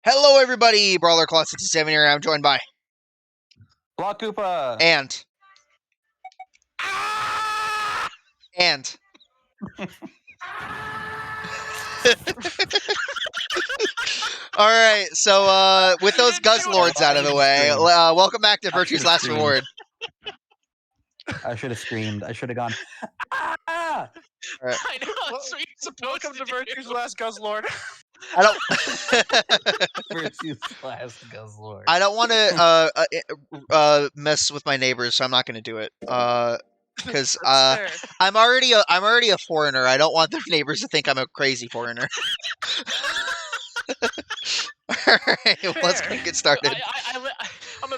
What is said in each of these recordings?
Hello, everybody. Brawler Claw 67 here. I'm joined by Block Koopa. and all right. So, with those Guzzlords out of the way, welcome back to Virtue's Last Reward. I should have screamed. I should have gone. Ah! Right. I know. That's what you're supposed Welcome to do. Virtue's Last Guzzlord. I don't. Virtue's Last Guzzlord. I don't want to mess with my neighbors, so I'm not going to do it. Because I'm already a foreigner. I don't want the neighbors to think I'm a crazy foreigner. All right, let's get started. I'm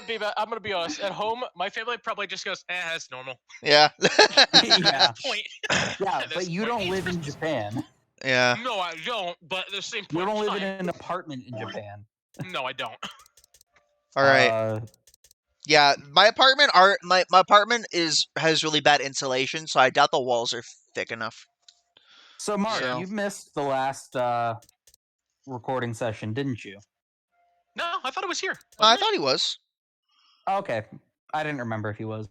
gonna be honest. At home, my family probably just goes, that's normal. Yeah. Yeah. Point. Yeah, At but this you point. don't live in Japan. Yeah. No, I don't. But at the same You point, don't in live in time, an apartment in Japan. No, I don't. All right. Yeah, my apartment my apartment has really bad insulation, so I doubt the walls are thick enough. So, Mark, So- you missed the last recording session, didn't you? No, I thought it was here. I Wasn't it? thought he was. Okay. I didn't remember if he was.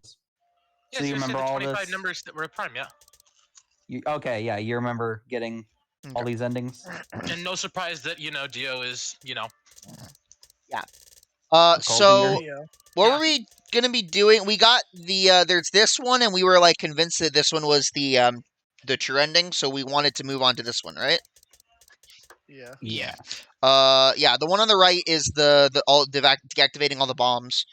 Yeah, So you seriously, remember the all 25 this? numbers that were prime, yeah. Okay, yeah, you remember getting all Okay. these endings? And no surprise that Dio is So Yeah. what Yeah. were we gonna be doing? We got the there's this one, and we were like convinced that this one was the true ending, so we wanted to move on to this one, right? Yeah. Yeah. Yeah, the one on the right is deactivating all the bombs.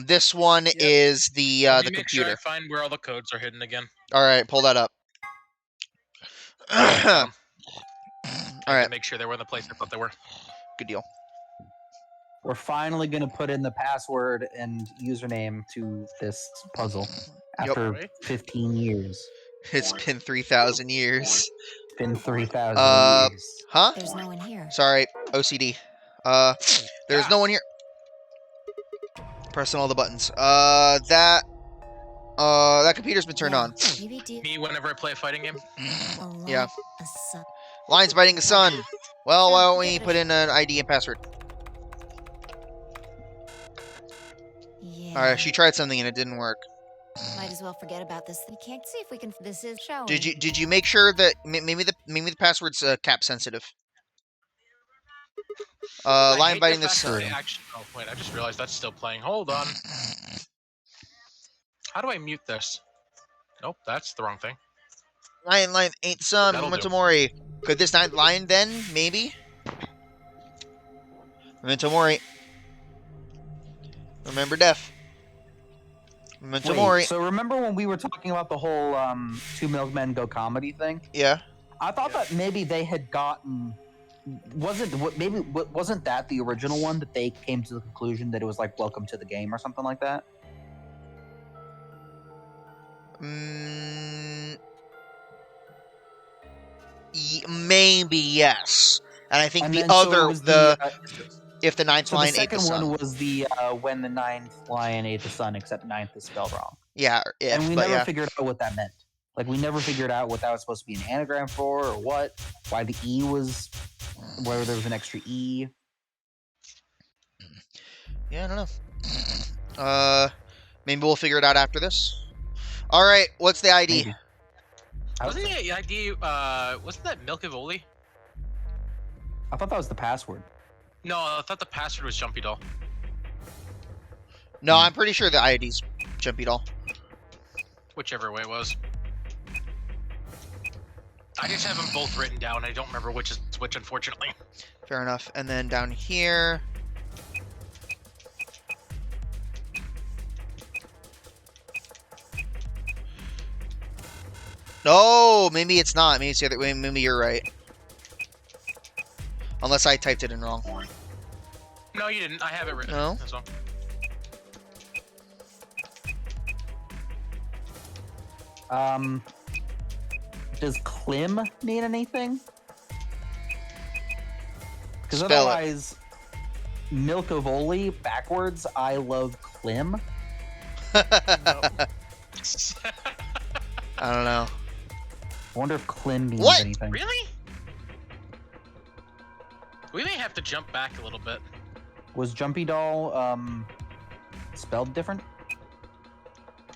This one Yep. is the Let me make computer. Sure I find where all the codes are hidden again. All right, pull that up. All I had right, to make sure they were in the place I thought they were. good deal. We're finally going to put in the password and username to this puzzle Yep. after Right. 15 years. It's been 3,000 years. Been 3,000 years. Huh? There's no one here. Sorry, OCD. There's no one here. Pressing all the buttons. That computer's been turned Yeah, on. Maybe do Me, whenever I play a fighting game. Yeah. a sun. Lion's biting the sun. Well, why don't we put in an ID and password? Yeah. Alright, she tried something and it didn't work. Might as well forget about this. We can't see if we can. This is showing. Did you make sure that maybe the password's cap sensitive? I Lion hate biting the the fact that sun. I actually, oh wait, I just realized that's still playing. Hold on. How do I mute this? Nope, that's the wrong thing. Lion ain't the sun. That'll Memento do. Mori. Could this not lion then? Maybe. Memento Mori. Remember death. Memento Wait, Mori. so remember when we were talking about the whole Two Milkmen Go comedy thing? Yeah. I thought that maybe they had gotten wasn't that the original one that they came to the conclusion that it was like Welcome to the Game or something like that? Maybe yes. And I think And the then, so it other was if the ninth so the lion ate the second sun. one was the when the ninth lion ate the sun, except ninth is spelled wrong. Yeah, And we but never yeah. figured out what that meant. Like we never figured out what that was supposed to be an anagram for, or what. Why the E was, whether there was an extra E. Yeah, I don't know. Maybe we'll figure it out after this. All right, what's the ID? Maybe. Wasn't the ID? Wasn't that Milk of Oli? I thought that was the password. No, I thought the password was Jumpy Doll. No, I'm pretty sure the ID's Jumpy Doll. Whichever way it was. I just have them both written down. I don't remember which is which, unfortunately. Fair enough. And then down here. No, maybe it's not. Maybe it's the other way. Maybe you're right. Unless I typed it in wrong. No, you didn't. I have it written. No? That's all. Does Klim mean anything? Because Spell it. otherwise, Milk of Oli backwards. I love Klim. I don't know. I wonder if Klim means What? anything. Really? We may have to jump back a little bit. Was Jumpy Doll spelled different?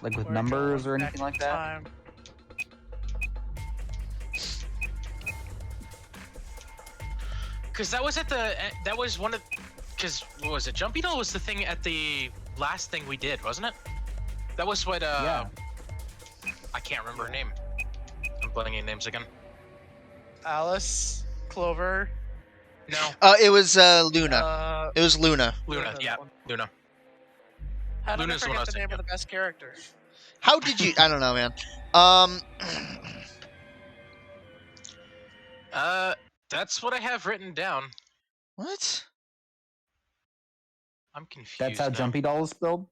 Like with We're numbers going or back anything in like that? time. Because that was at the. That was one of. Because what was it? Jumpy Doll was the thing at the last thing we did, wasn't it? That was what. Yeah. I can't remember her name. I'm blanking names again. Alice, Clover. No, It was Luna. It was Luna. Luna. Yeah, Luna. How did I Luna's the one I forget was the name thinking of the best character? How did you? I don't know, man. That's what I have written down. What? I'm confused. That's how now. Jumpy Doll is spelled?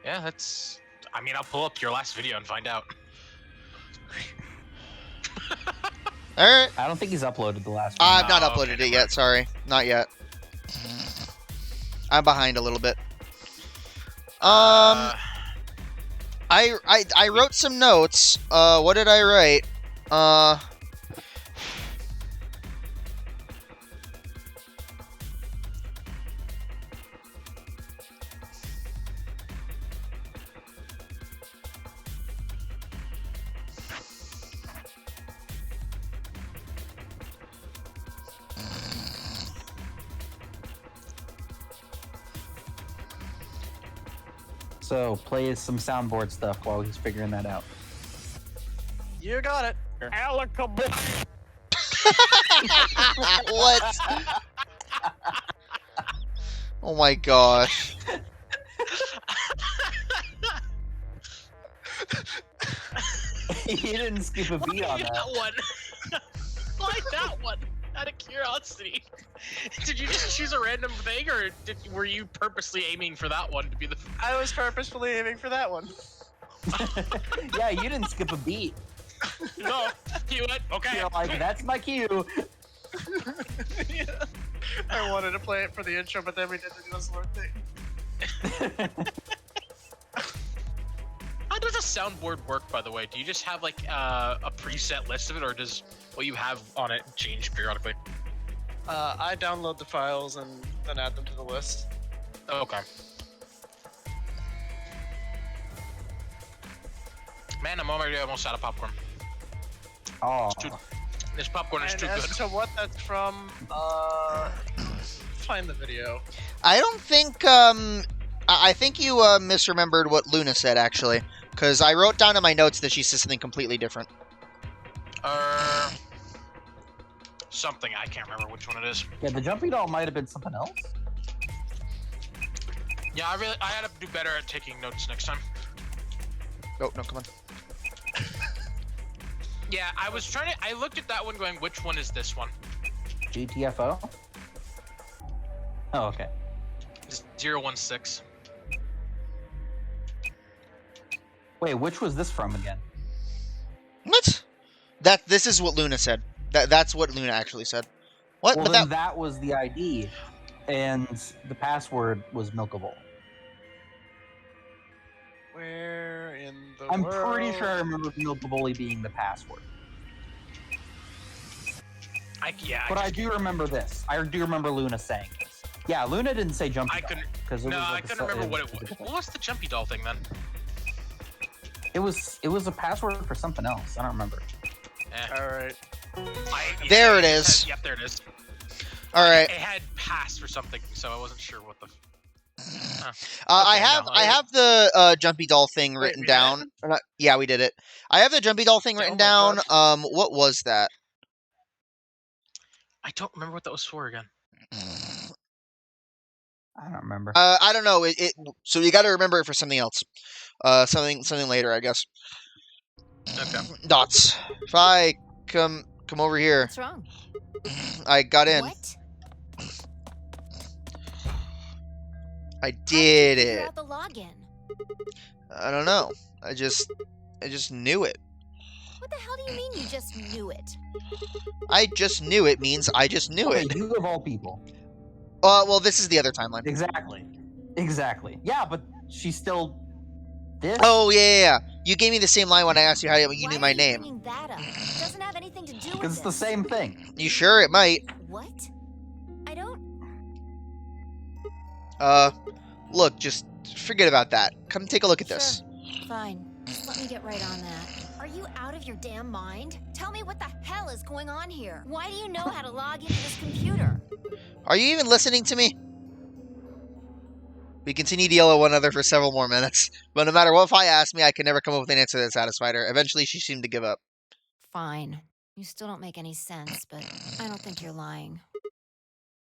Yeah, that's. I mean, I'll pull up your last video and find out. All right. I don't think he's uploaded the last one. I've not Oh, uploaded okay, it yet. Sorry, not yet. I'm behind a little bit. I wrote some notes. What did I write? So play some soundboard stuff while he's figuring that out. You got it. What? Oh my gosh. He didn't skip a beat on that. one. Why that one? Out of curiosity. Did you just choose a random thing, or were you purposely aiming for that one to be the? I was purposefully aiming for that one. Yeah, you didn't skip a beat. No, you went okay. You're like, that's my cue. Yeah. I wanted to play it for the intro, but then we did the Guzzlord thing. How does a soundboard work, by the way? Do you just have like a preset list of it, or does what you have on it change periodically? I download the files and then add them to the list. Okay. Man, I'm already almost out of popcorn. Oh, This popcorn is And too as good. to what that's from, find the video. I don't think. I think you misremembered what Luna said actually, because I wrote down in my notes that she said something completely different. Something, I can't remember which one it is. yeah, the Jumpy Doll might have been something else. Yeah, I had to do better at taking notes next time. Oh no, come on. Yeah, I was trying to. I looked at that one, going, which one is this one? GTFO? Oh, okay. It's 016. Wait, which was this from again? What? This is what Luna said. That's what Luna actually said. What? Well, But then that was the ID, and the password was Milkable. Where in the I'm world? pretty sure I remember Milkable being the password. But I do remember this. I do remember Luna saying this. Yeah, Luna didn't say Jumpy I Doll, couldn't. 'cause it No, was I like couldn't remember what it was. What was the Jumpy Doll thing then? It was a password for something else. I don't remember. All right. There it is. Yep, there it is. all right. It had passed for something, so I wasn't sure what the. I Okay, have no, I have the Jumpy Doll thing Wait, written we down. did? Or not- yeah, we did it. I have the Jumpy Doll thing Oh written my down. God. What was that? I don't remember what that was for again. I don't remember. I don't know. So you got to remember it for something else. Something later, I guess. Okay. Dots. If I come over here, What's wrong? I got in. What? I How did did you figure it. out the login? I don't know. I just knew it. What the hell do you mean you just knew it? I just knew it means I just knew Okay, it. you of all people. Well, this is the other timeline. Exactly. Yeah, but she's still this. Oh yeah. You gave me the same line when I asked you how you Why knew are my you name. bringing that up? It doesn't have anything to do with Because it's the this. same thing. You sure it might? What? I Look, just forget about that. Come take a look at this. Sure. Fine. Just let me get right on that. Are you out of your damn mind? Tell me what the hell is going on here. Why do you know how to log into this computer? Are you even listening to me? We continued to yell at one another for several more minutes, but no matter what Fi asked me, I could never come up with an answer that satisfied her. Eventually, she seemed to give up. Fine. You still don't make any sense, but I don't think you're lying.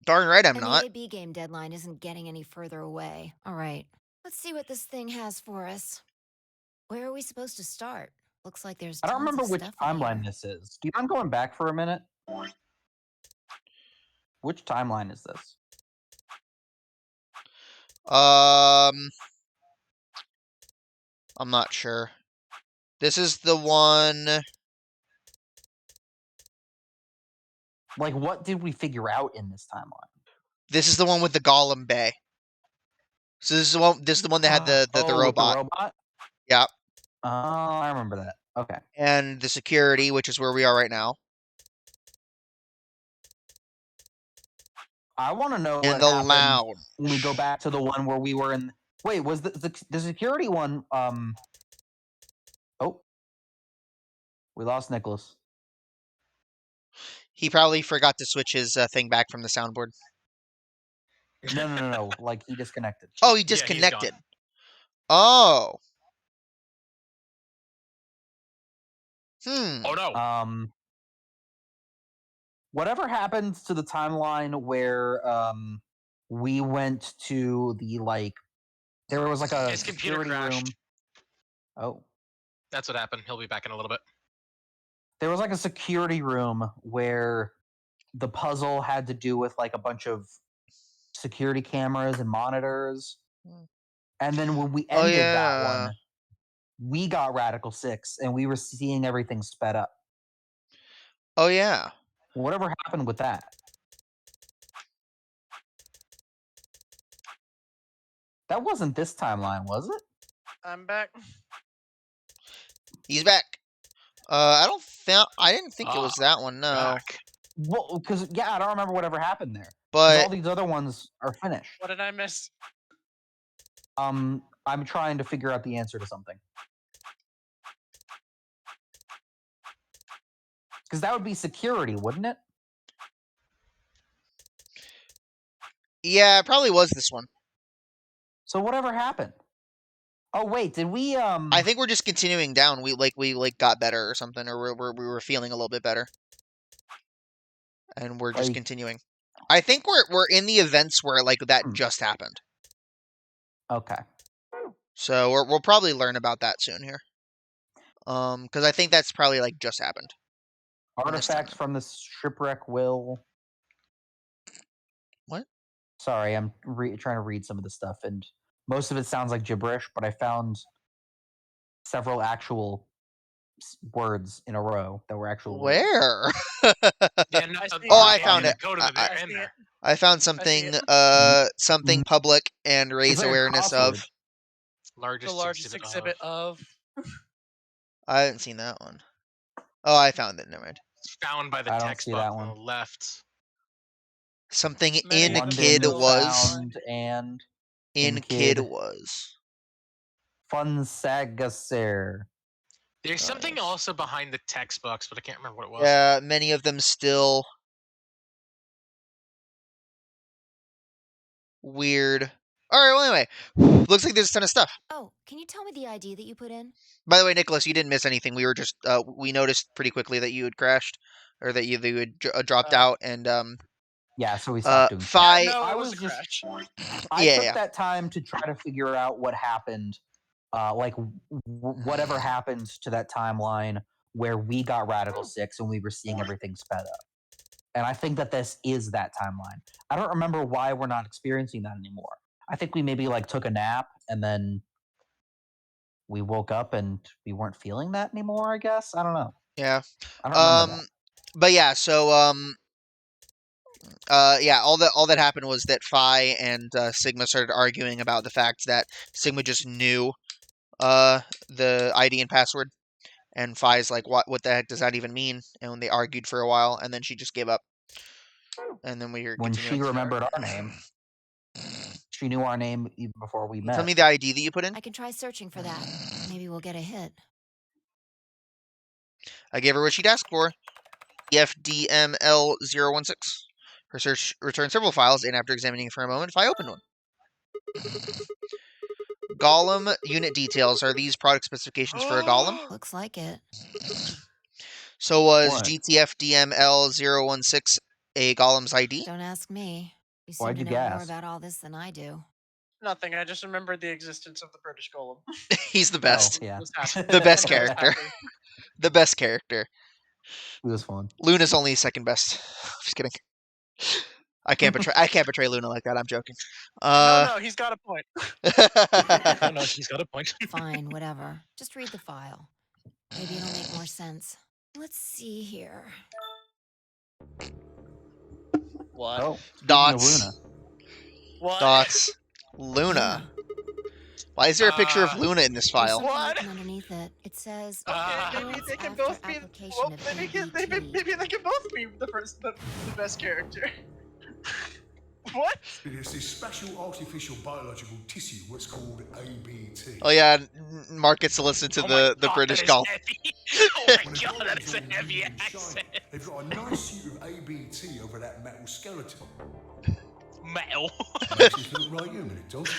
Darn right I'm And not. the AB game deadline isn't getting any further away. All right. Let's see what this thing has for us. Where are we supposed to start? Looks like there's I don't tons remember of which stuff in timeline here. this is. Do you mind going back for a minute? Which timeline is this? I'm not sure. This is the one. Like, what did we figure out in this timeline? This is the one with the Golem Bay. So this is the one. This is the one that had the with robot. the robot? Yeah. Oh, I remember that. Okay. And the security, which is where we are right now. I want to know And what the happened lounge. when we go back to the one where we were in. Wait, was the security one? Oh, we lost Nicholas. He probably forgot to switch his thing back from the soundboard. No. Like, he disconnected. Oh, he Yeah, he's gone. disconnected. Oh. Oh no. Whatever happens to the timeline where we went to the, like, there was like a His computer security crashed. room. Oh. That's what happened. He'll be back in a little bit. There was like a security room where the puzzle had to do with like a bunch of security cameras and monitors. And then when we ended that one, we got Radical 6 and we were seeing everything sped up. Oh, yeah. Whatever happened with that? That wasn't this timeline, was it? I'm back. He's back. I didn't think it was that one, no. Back. Well, because, I don't remember whatever happened there. But all these other ones are finished. What did I miss? I'm trying to figure out the answer to something. Because that would be security, wouldn't it? yeah, it probably was this one. So whatever happened? Oh wait, did we? I think we're just continuing down. We got better or something, or we were feeling a little bit better, and we're just continuing. I think we're in the events where like that just happened. Okay. So we'll probably learn about that soon here. Because I think that's probably like just happened. Artifacts from the shipwreck will. What? Sorry, I'm trying to read some of the stuff, and most of it sounds like gibberish, but I found several actual words in a row that were actual words. Where? Yeah, I found it. Go to the in there. I found something. Something public and raise like awareness of. The largest exhibit of. I haven't seen that one. Oh, I found it. Never mind. It's found by the text box on the left. Something Many in kid was. And in kid was. Funsagacer. There's something also behind the text box, but I can't remember what it was. Yeah, many of them still weird. All right, well, anyway, looks like there's a ton of stuff. Oh, can you tell me the ID that you put in? By the way, Nicholas, you didn't miss anything. We were just we noticed pretty quickly that you had crashed, or that you had dropped out, and yeah, so we stopped doing. Fi, no, I was just crash. I took that time to try to figure out what happened, like whatever happens to that timeline where we got Radical 6 and we were seeing everything sped up. And I think that this is that timeline. I don't remember why we're not experiencing that anymore. I think we maybe like took a nap and then we woke up and we weren't feeling that anymore, I guess. I don't know. Yeah. I don't remember that. But yeah, so yeah, all that happened was that Fi and Sigma started arguing about the fact that Sigma just knew the ID and password, and Fi's like, what the heck does that even mean? And they argued for a while, and then she just gave up. And then we were when she remembered our name. She knew our name even before we met. Tell me the ID that you put in. I can try searching for that. Maybe we'll get a hit. I gave her what she'd asked for. FDML016. Her search returned several files, and after examining it for a moment, I opened one. Golem unit details. Are these product specifications for a golem? Looks like it. So was What? GTFDML016 a golem's ID? Don't ask me. You seem Why'd to you know more gasp? about all this than I do. Nothing. I just remembered the existence of the British Golem. He's the best. Oh, yeah. Was happy. The best I was character. happy. The best character. It was fun. Luna's only second best. Just kidding. I can't betray Luna like that. I'm joking. No, he's got a point. Oh, no, he's got a point. Fine, whatever. Just read the file. Maybe it'll make more sense. Let's see here. What? Oh, Dots. Luna. What? Dots. Luna. Why is there a picture of Luna in this There's file? something What? written underneath it. It says. Okay, maybe "Months they can after both be. application Well, of maybe ABT." they can both be the best character. What? It is this special artificial biological tissue, what's called ABT. Oh yeah, Mark gets to listen to Oh my the God, British that is golf. heavy. Oh my When the god, that golems is a all heavy really shine, accent. they've got a nice suit of ABT over that metal skeleton. Metal. Makes it look like human, it does.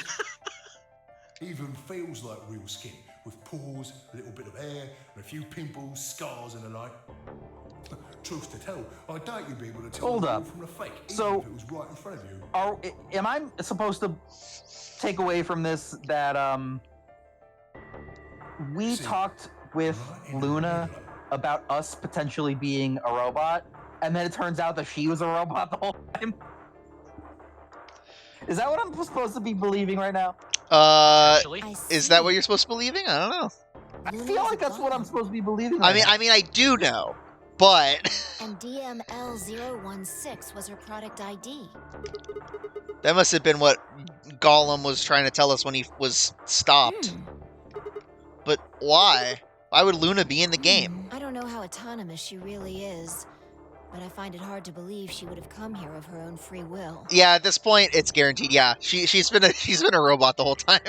Even feels like real skin, with pores, a little bit of hair, and a few pimples, scars, and the like. Truth to tell, I doubt you'd be able to tell Hold the real up. from the fake, even So- if it was right in front of you. Am I supposed to take away from this that we See, talked with right in the Luna middle. about us potentially being a robot, and then it turns out that she was a robot the whole time? Is that what I'm supposed to be believing right now? Actually, I Is that what see. you're supposed to be believing? I don't know. I Luna's feel a like that's what I'm golem. supposed to be believing. I Right mean, now. I do know, but And DML016 was her product ID. that must have been what Gollum was trying to tell us when he was stopped. Hmm. But why? Why would Luna be in the game? I don't know how autonomous she really is, but I find it hard to believe she would have come here of her own free will. Yeah, at this point, it's guaranteed. Yeah, she's been a robot the whole time.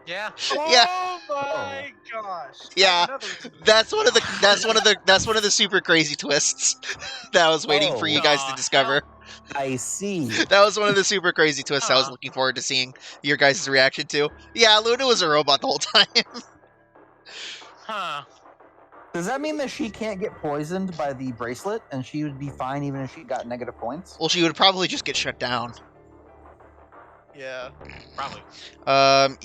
yeah. Yeah. Oh my gosh. Yeah. Another reason. That's one of the super crazy twists that I was waiting for Oh. you guys to discover. I see. That was one of the super crazy twists I was looking forward to seeing your guys' reaction to. Yeah, Luna was a robot the whole time. Huh. Does that mean that she can't get poisoned by the bracelet, and she would be fine even if she got negative points? Well, she would probably just get shut down. Yeah. Probably.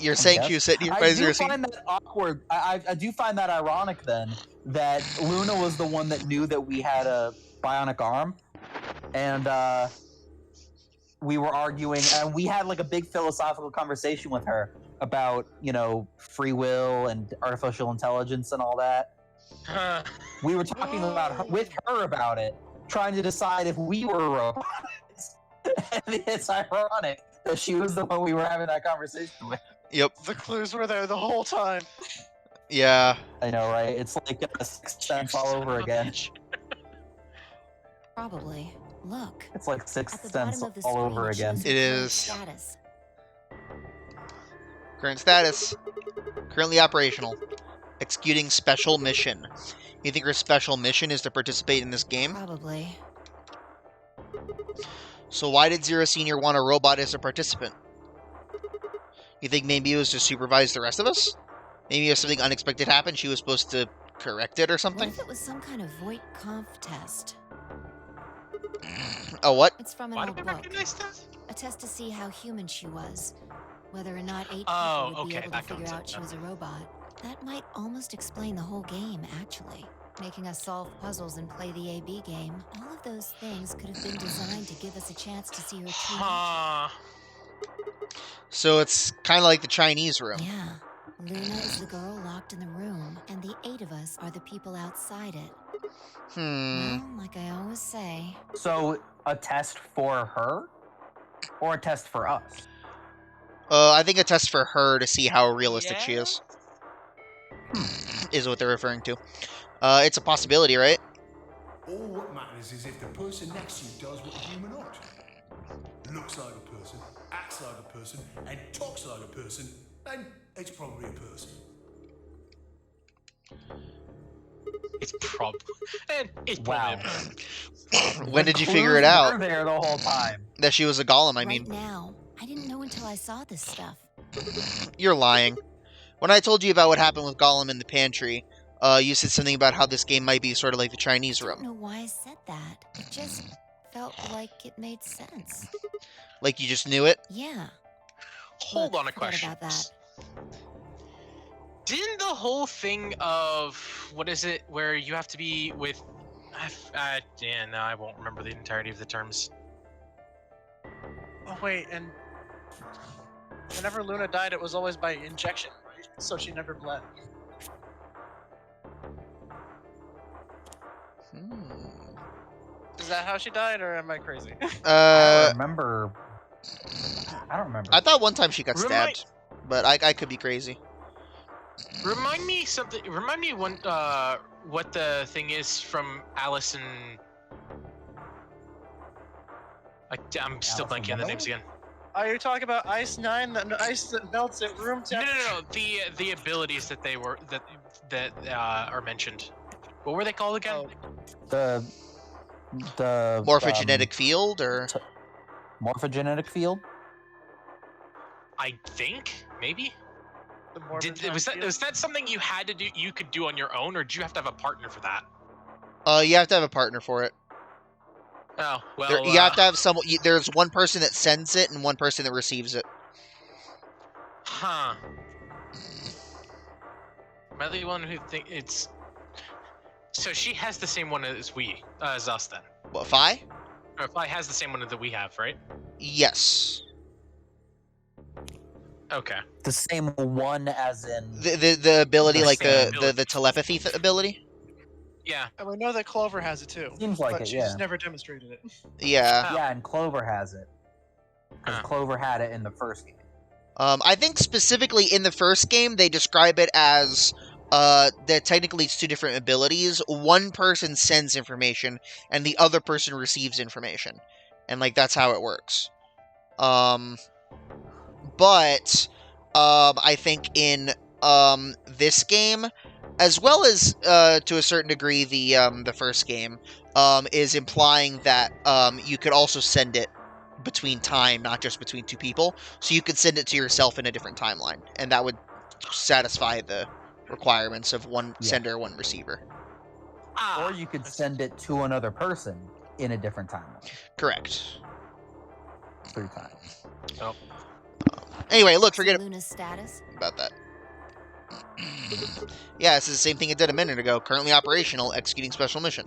You're saying guess. she was sitting here I by do zero. find that awkward. I do find that ironic then that Luna was the one that knew that we had a bionic arm, and we were arguing, and we had like a big philosophical conversation with her about free will and artificial intelligence and all that. Huh. We were talking with her about it, trying to decide if we were robots. And it's ironic that she was the one we were having that conversation with. Yep. The clues were there the whole time. Yeah. I know, right? It's like a Sixth Sense all Son over of a again. bitch. Probably. Look. It's like At the Sixth bottom Sense of the all screen, over again. choose It your current is. Status. Current status. Currently operational. Executing special mission. You think her special mission is to participate in this game? Probably. So why did Zero Senior want a robot as a participant? You think maybe it was to supervise the rest of us? Maybe if something unexpected happened, she was supposed to correct it or What something? if it was some kind of Voight Conf test? Oh, what? It's from an Why old do we book. recognize that? A test to see how human she was. Whether or not 8 Oh, people would be okay, able to that figure comes in, out she yeah. was a robot. That might almost explain the whole game, actually. Making us solve puzzles and play the AB game. All of those things could have been designed to give us a chance to see her true nature. Huh. So it's kind of like the Chinese room. Yeah. Luna is the girl locked in the room, and the 8 of us are the people outside it. Well, like I always say, So, a test for her? Or a test for us? I think a test for her to see how realistic she is. Is what they're referring to. It's a possibility, right? All what matters is if the person next to you does what a human ought. looks like a person, acts like a person, and talks like a person, then it's probably a person. It's probably. And it's Wow. probably. When did you The figure it clues out? were there the whole time. That she was a golem, I Right mean. now, I didn't know until I saw this stuff. You're lying. When I told you about what happened with Gollum in the pantry, you said something about how this game might be sort of like the Chinese I don't room. know why I said that. It just felt like it made sense. Like you just knew it? Yeah. Hold Look, on a forget question. about that. Didn't the whole thing of what is it where you have to be with? Yeah, no, I won't remember the entirety of the terms. Oh wait, and whenever Luna died, it was always by injection, right? So she never bled. Is that how she died, or am I crazy? I don't I remember. I don't remember. thought one time she got Remind- stabbed, but I could be crazy. Remind me something. Remind me what the thing is from Alice and. I'm still Alice in blanking on the names Wonderland? again. Are you talking about Ice 9, the ice that melts at room No, temperature? no. The abilities that they were that are mentioned. What were they called again? Oh, The Morphogenetic field, or morphogenetic field. I think maybe. the Morbid Was Field? that something you had to do? You could do on your own, or did you have to have a partner for that? you have to have a partner for it. Oh well. You have to have someone. There's one person that sends it and one person that receives it. Huh. Am I the one who think it's? So she has the same one as us then. What, Fi? Or Fi has the same one that we have, right? Yes. Okay. The same one as in. The ability, The like same the ability. telepathy ability. Yeah. And we know that Clover has it too. Seems like but it, she's yeah. never demonstrated it. Yeah. Oh. Yeah, and Clover has it. Because Huh. Clover had it in the first game. I think specifically in the first game they describe it as that technically it's two different abilities. One person sends information and the other person receives information, and like that's how it works. But I think in this game, as well as to a certain degree the first game, is implying that you could also send it between time, not just between two people. So you could send it to yourself in a different timeline, and that would satisfy the requirements of one Yeah. sender, one receiver. Ah. Or you could send it to another person in a different timeline. Correct. 3 times. Anyway, look, So forget Luna's status? about that. Yeah, this is the same thing it did a minute ago. Currently operational, executing special mission.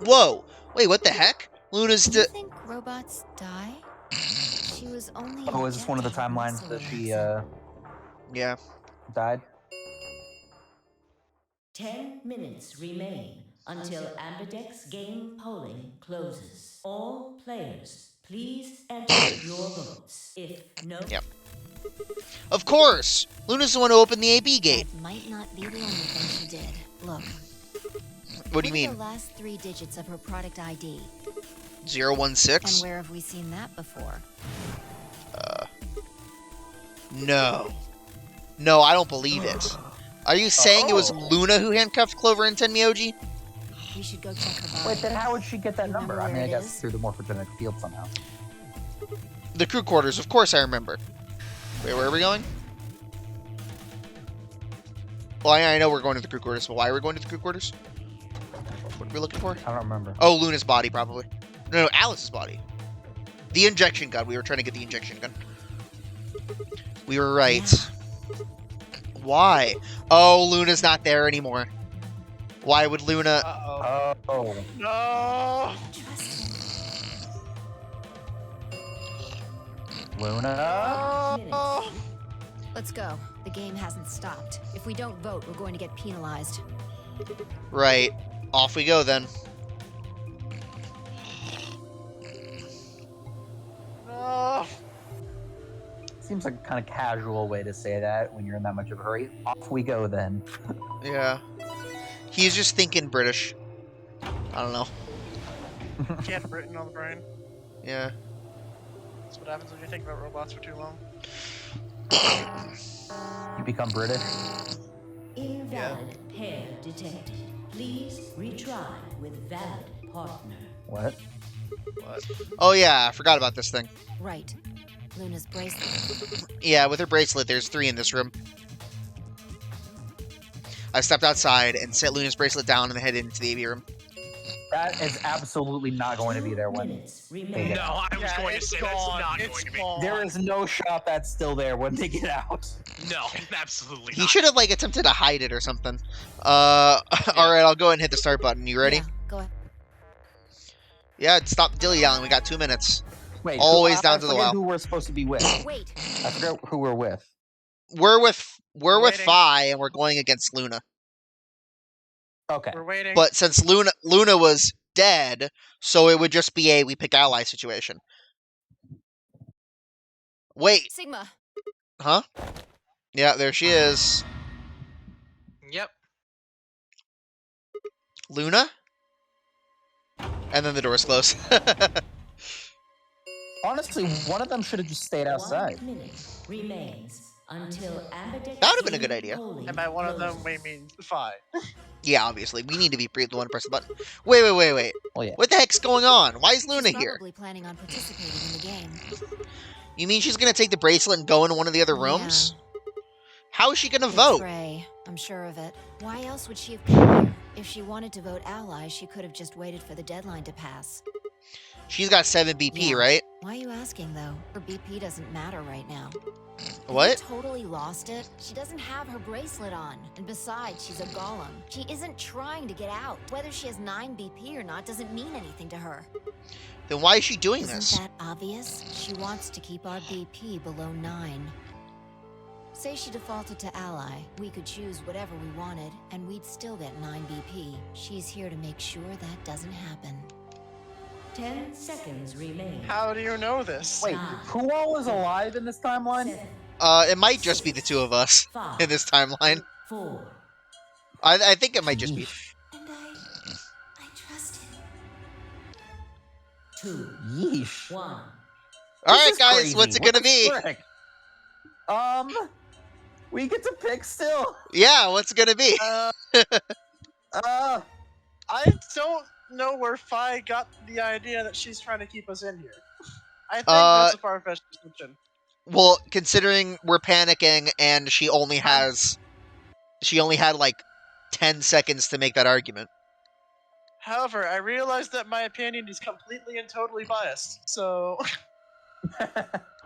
Whoa! Wait, what the heck? Luna's Do you think robots die? She was only. Oh, is this one of the injected timelines muscle that she relaxant. Yeah. died? 10 minutes remain until Ambidex game polling closes. All players, please enter your votes. If no, Yep. Of course! Luna's the one who opened the AB gate. That might not be the only thing she did. Look. What do you are mean? The last 3 digits of her product ID. 016? And where have we seen that before? No. No, I don't believe it. Are you saying it was Oh. Luna who handcuffed Clover and Tenmyoji? We should go check her body. Wait, then how would she get that Remember number? I mean, where I it guess is? through the morphogenetic field somehow. The crew quarters, of course I remember. Wait, where are we going? Well, I know we're going to the crew quarters, but why are we going to the crew quarters? What are we looking for? I don't remember. Oh, Luna's body, probably. No, Alice's body. The injection gun. We were trying to get the injection gun. We were right. Why? Oh, Luna's not there anymore. Why would Luna... Uh-oh. Oh. No! Trust him. Luna? Oh! Let's go. The game hasn't stopped. If we don't vote, we're going to get penalized. Right. Off we go, then. No! Seems like a kind of casual way to say that when you're in that much of a hurry. Off we go then. Yeah. He's just thinking British. I don't know. Can't Britain on the brain. Yeah. That's what happens when you think about robots for too long. You become British. Invalid pair detected. Please retry with valid partner. What? What? Oh yeah, I forgot about this thing. Right. Luna's bracelet. Yeah, with her bracelet, there's 3 in this room. I stepped outside and set Luna's bracelet down and headed into the AV room. That is absolutely not going to be there when. Minutes they remain. get No, out. I was going to it's say gone. that's not It's going to be. gone. There is no shot that's still there when they get out. No, absolutely He not. should have like attempted to hide it or something. All right, I'll go ahead and hit the start button. You ready? Yeah, go ahead. Yeah, stop dilly-dallying. We got 2 minutes. Wait, Always I down to the forget well. Who we're supposed to be with? Wait. I forget who we're with. We're with Waiting. Fi and we're going against Luna. Okay. We're waiting. But since Luna was dead, so it would just be a we pick ally situation. Wait, Sigma. huh? Yeah, there she is. Yep. Luna? And then the doors close. Honestly, one of them should have just stayed outside. 1 minute remains until Ambidex. That would've been a good idea. and by one of them, we mean 5. Yeah, obviously. We need to be the one to press the button. Wait. Oh yeah. What the heck's going on? Why is Luna She's here? probably planning on participating in the game. You mean she's gonna take the bracelet and go into one of the other rooms? How is she gonna It's vote? Ray. I'm sure of it. Why else would she have come here? If she wanted to vote ally, she could have just waited for the deadline to pass. She's got 7 BP, Yeah. right? Why are you asking, though? Her BP doesn't matter right now. What? Have you totally lost it? She doesn't have her bracelet on. And besides, she's a golem. She isn't trying to get out. Whether she has 9 BP or not doesn't mean anything to her. Then why is she doing Isn't this? that obvious? She wants to keep our BP below 9. Say she defaulted to ally. We could choose whatever we wanted, and we'd still get 9 BP. She's here to make sure that doesn't happen. 10 seconds remain. How do you know this? Wait, who all is alive in this timeline? 7, It might just be the 2 of us 5, in this timeline. 4, I think it might just be. And I trust him. 2, Yeesh. 1. All This right, is guys, crazy. what's it What gonna the be? frick? We get to pick still. Yeah, what's it gonna be? I don't know where Fi got the idea that she's trying to keep us in here. I think that's a far-fetched assumption. Well, considering we're panicking and she only had like 10 seconds to make that argument. However, I realize that my opinion is completely and totally biased, so...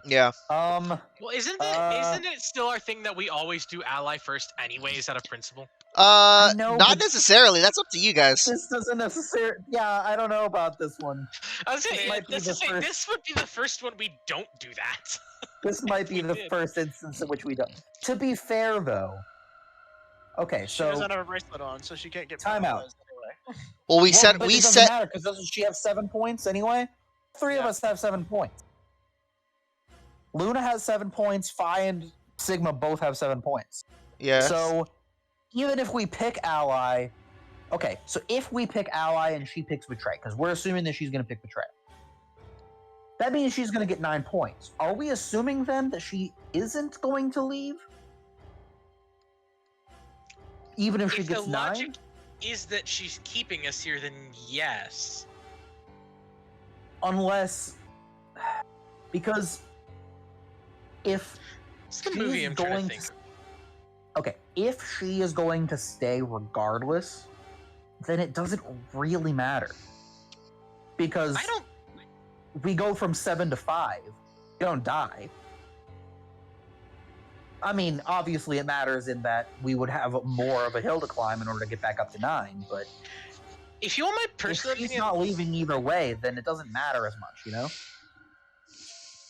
Yeah. Well, isn't it still our thing that we always do ally first anyways out of principle? know, Not but- necessarily. That's up to you guys. This doesn't necessarily. Yeah, I don't know about this one. I was saying, This might be the first- this would be the first one we don't do that. This might be We the did. first instance in which we don't. To be fair, though. Okay, She so doesn't have a bracelet on, so she can't get Time out. penalized anyway. Well, we Well, set but we it doesn't set matter because doesn't she have 7 points anyway? 3 of Yeah. us have 7 points. Luna has 7 points. Fi and Sigma both have 7 points. yeah. So even if we pick ally, okay. So if we pick ally and she picks betray, because we're assuming that she's going to pick betray, that means she's going to get 9 points. Are we assuming then that she isn't going to leave, even if she If the gets 9? logic is that she's keeping us here, then yes. Unless, because if It's the she's movie I'm trying going to think. okay, if she is going to stay regardless, then it doesn't really matter. Because I don't. we go from 7 to 5. You don't die. I mean, obviously it matters in that we would have more of a hill to climb in order to get back up to 9, but If you want my if personal she's opinion, not leaving either way, then it doesn't matter as much, you know?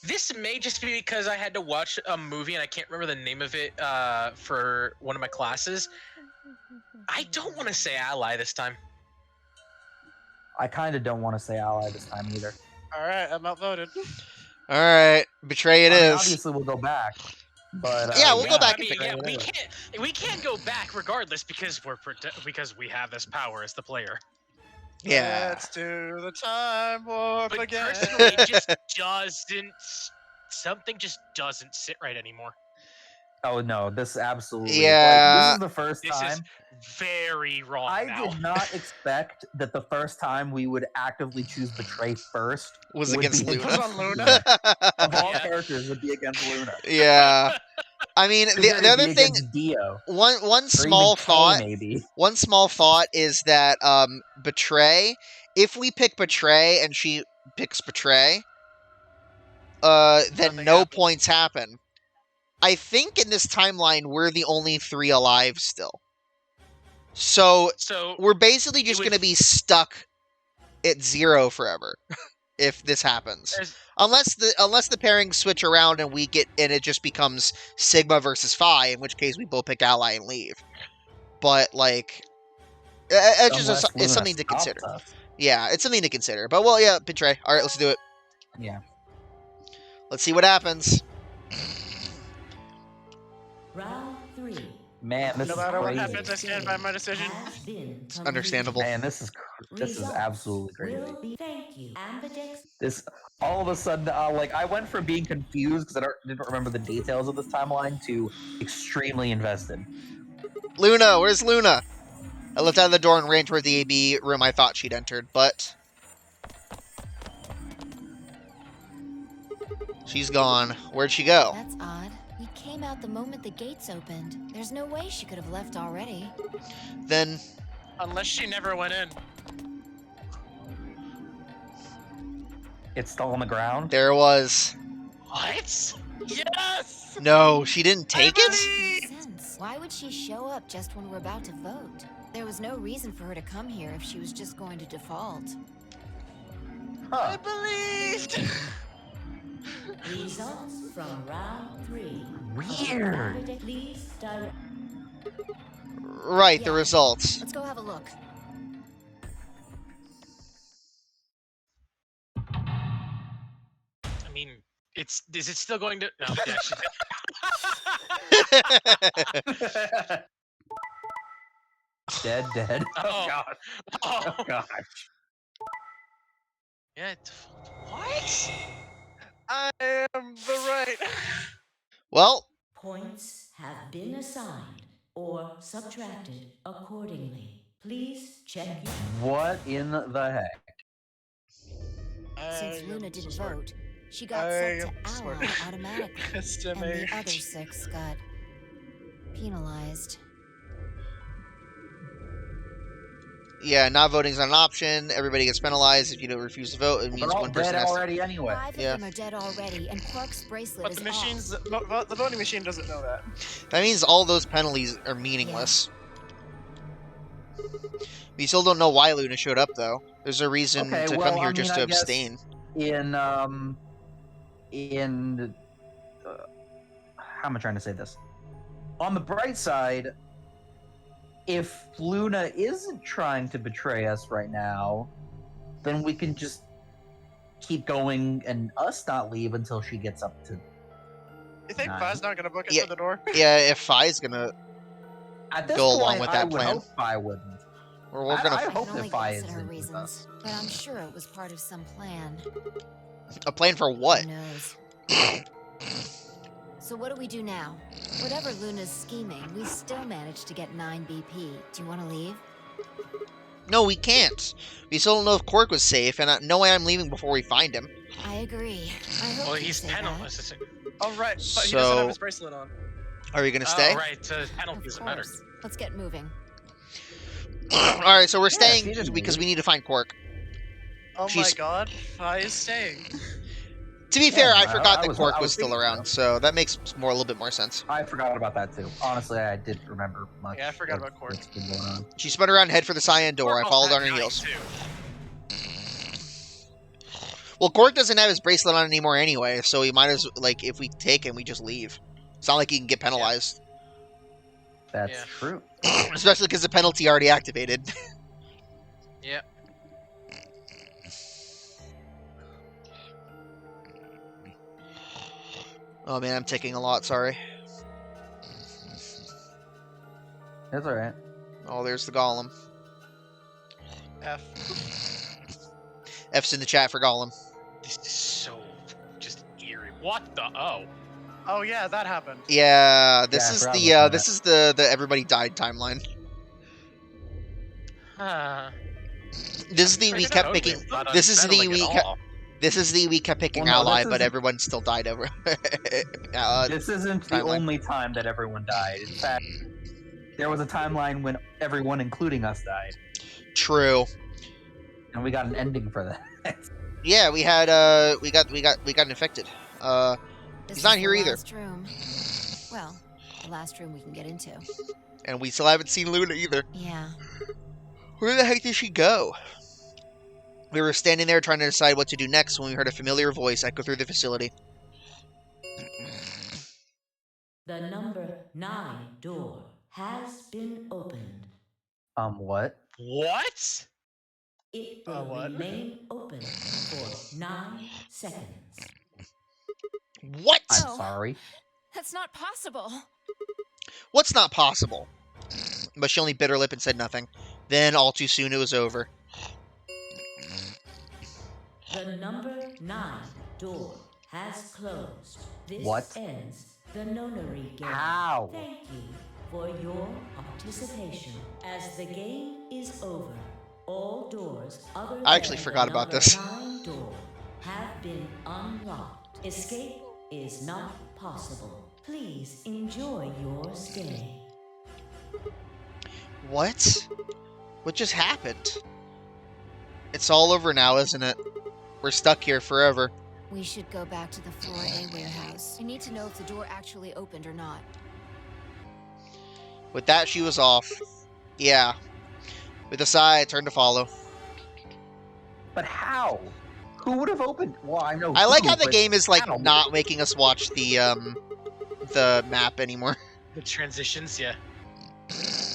this may just be because I had to watch a movie and I can't remember the name of it for one of my classes. I don't want to say ally this time. I kind of don't want to say ally this time either. Alright, I'm outvoted. All right, betray it I mean, is. obviously, we'll go back. But Yeah, we'll go back I and mean, figure yeah, it out. we can't go back regardless because we have this power as the player. Yeah. Let's do the time warp But again. personally, it just doesn't. Something just doesn't sit right anymore. Oh no, this absolutely. Yeah. This is the first This time. is very wrong I now. did not expect that the first time we would actively choose Betray first Was would against be Luna. Was on Luna? Of all Yeah. characters, would be against Luna. Yeah. I mean, Figure the it'd other be thing, against Dio, one or small even Kay, thought, maybe. one small thought is that Betray, if we pick Betray and she picks Betray, then Nothing no happens. points happen. I think in this timeline we're the only 3 alive still. So So we're basically just would- going to be stuck at 0 forever if this happens. there's- Unless the pairings switch around and it just becomes Sigma versus Phi, in which case we both pick Ally and leave. But like, it's Unless just Luna it's something to stops consider. us. Yeah, it's something to consider. But well, yeah, Betray. All right, let's do it. Yeah. Let's see what happens. Round 3. Man, this No is matter what crazy. happens, I stand by my decision. Has been completed. Understandable. Man, this is Results absolutely crazy. will be- Thank you. Ambidex This all of a sudden, like I went from being confused because didn't remember the details of this timeline to extremely invested. Luna, where's Luna? I looked out of the door and ran toward the AB room I thought she'd entered, but she's gone. Where'd she go? That's odd. We came out the moment the gates opened. There's no way she could have left already. Then Unless she never went in. It's still on the ground. there it was. what? Yes! No, she didn't take it? Makes sense. Why would she show up just when we're about to vote? There was no reason for her to come here if she was just going to default. I Huh. believed! results from round 3. Weird. Ambidex, please direct. Right, the Yeah. results. Let's go have a look. I mean, is it still going to? No, yeah, Dead. Oh. God. oh, Oh gosh. yeah. What? I am the right. Well, Points have been assigned or subtracted accordingly. Please check your What in the heck? Since I Luna am didn't smart. vote, she got I set am to smart. ally automatically. And Estimate. the other 6 got penalized. yeah, not voting's not an option. Everybody gets penalized if you don't refuse to vote. It means They're all one person dead has to. already anyway. 5 Yeah. of them are dead already, and Quark's bracelet But is the machines, off. the voting machine doesn't know that. That means all those penalties are meaningless. We still don't know why Luna showed up, though. There's a reason Okay, to well, come here I just mean, to I guess- abstain. In how am I trying to say this? On the bright side, if Luna isn't trying to betray us right now, then we can just keep going and us not leave until she gets up to. You think Nice. Fi's not gonna book it Yeah. through the door? Yeah, if Phi's gonna, At this Go point, along with I that would plan. hope Phi wouldn't. we're I gonna I hope can only that Phi guess at her isn't with reasons, us. but I'm sure it was part of some plan. a plan for what? Who knows? So what do we do now? Whatever Luna's scheming, we still managed to get 9 BP. Do you want to leave? No, we can't. We still don't know if Quark was safe, and no way I'm leaving before we find him. I agree. I hope Well, you he's say that. penalized. Oh right, but he doesn't So- have his bracelet on. Are you gonna stay? Oh, right. Of Penalty doesn't matter. course. Let's get moving. All right, so we're she staying didn't because leave. we need to find Quark. Oh She's- my god, Fi is staying. To be fair, I I- forgot I that was- Quark I was was still thinking around, so that makes a little bit more sense. I forgot about that too. Honestly, I didn't remember much. Yeah, I forgot of about Quark. what's been going on. She spun around and head for the cyan door. I followed on her heels. Well, Quark doesn't have his bracelet on anymore anyway, so we might as like if we take him, we just leave. It's not like he can get penalized, That's Yeah. true. especially because the penalty already activated. Yep. Oh man, I'm taking a lot. Sorry. That's all right. Oh, there's the golem. F. F's in the chat for Gollum. This is so just eerie. What the? Oh. Oh yeah, that happened. Yeah, this Yeah, I is forgot the about this that. is the everybody died timeline. This is the we kept picking. This is the we kept picking Well, no, Ally, this but is- everyone still died over. This isn't the timeline. only time that everyone died. In fact, there was a timeline when everyone, including us, died, True. and we got an ending for that. Yeah, we had we got infected. This He's not is here the either. last room. Well, the last room we can get into. And we still haven't seen Luna either. Yeah. Where the heck did she go? We were standing there trying to decide what to do next when we heard a familiar voice echo through the facility. The number 9 door has been opened. What? What? It will What? remain open for 9 seconds. What? I'm No. sorry. That's not possible. What's not possible? But she only bit her lip and said nothing. Then, all too soon, it was over. The number 9 door has closed. This What? ends the nonary game. How? Thank you for your participation. As the game is over, all doors other I actually than forgot the about number this. 9 door have been unlocked. Escape is not possible. Please enjoy your stay. What? What just happened? It's all over now, isn't it? We're stuck here forever. We should go back to the floor A warehouse. I need to know if the door actually opened or not. With that, she was off. Yeah. With a sigh, I turned to follow. But how? Who would have opened? Well, I know. I like who, how the but game is like how? not making us watch the map anymore. The transitions, yeah.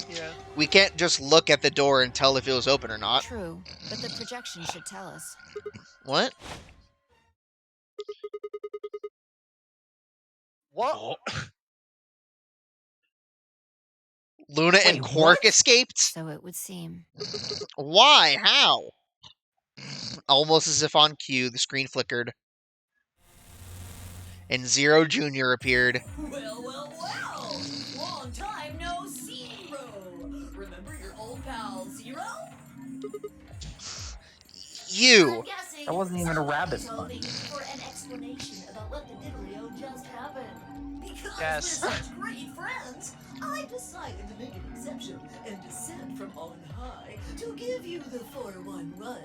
Yeah. We can't just look at the door and tell if it was open or not. True, but the projection should tell us. What? What? Oh. Luna and Wait, Quark what? escaped? So it would seem. Why? How? Almost as if on cue, the screen flickered. And Zero Jr. appeared. Well, well, well! Long time no see, Zero! Remember your old pal Zero? You! That wasn't even a rabbit So pun. they need for an explanation about what the Diddlio just happened. Because Yes. we're such great friends, I decided to make an exception and descend from on high to give you the 4-1 run.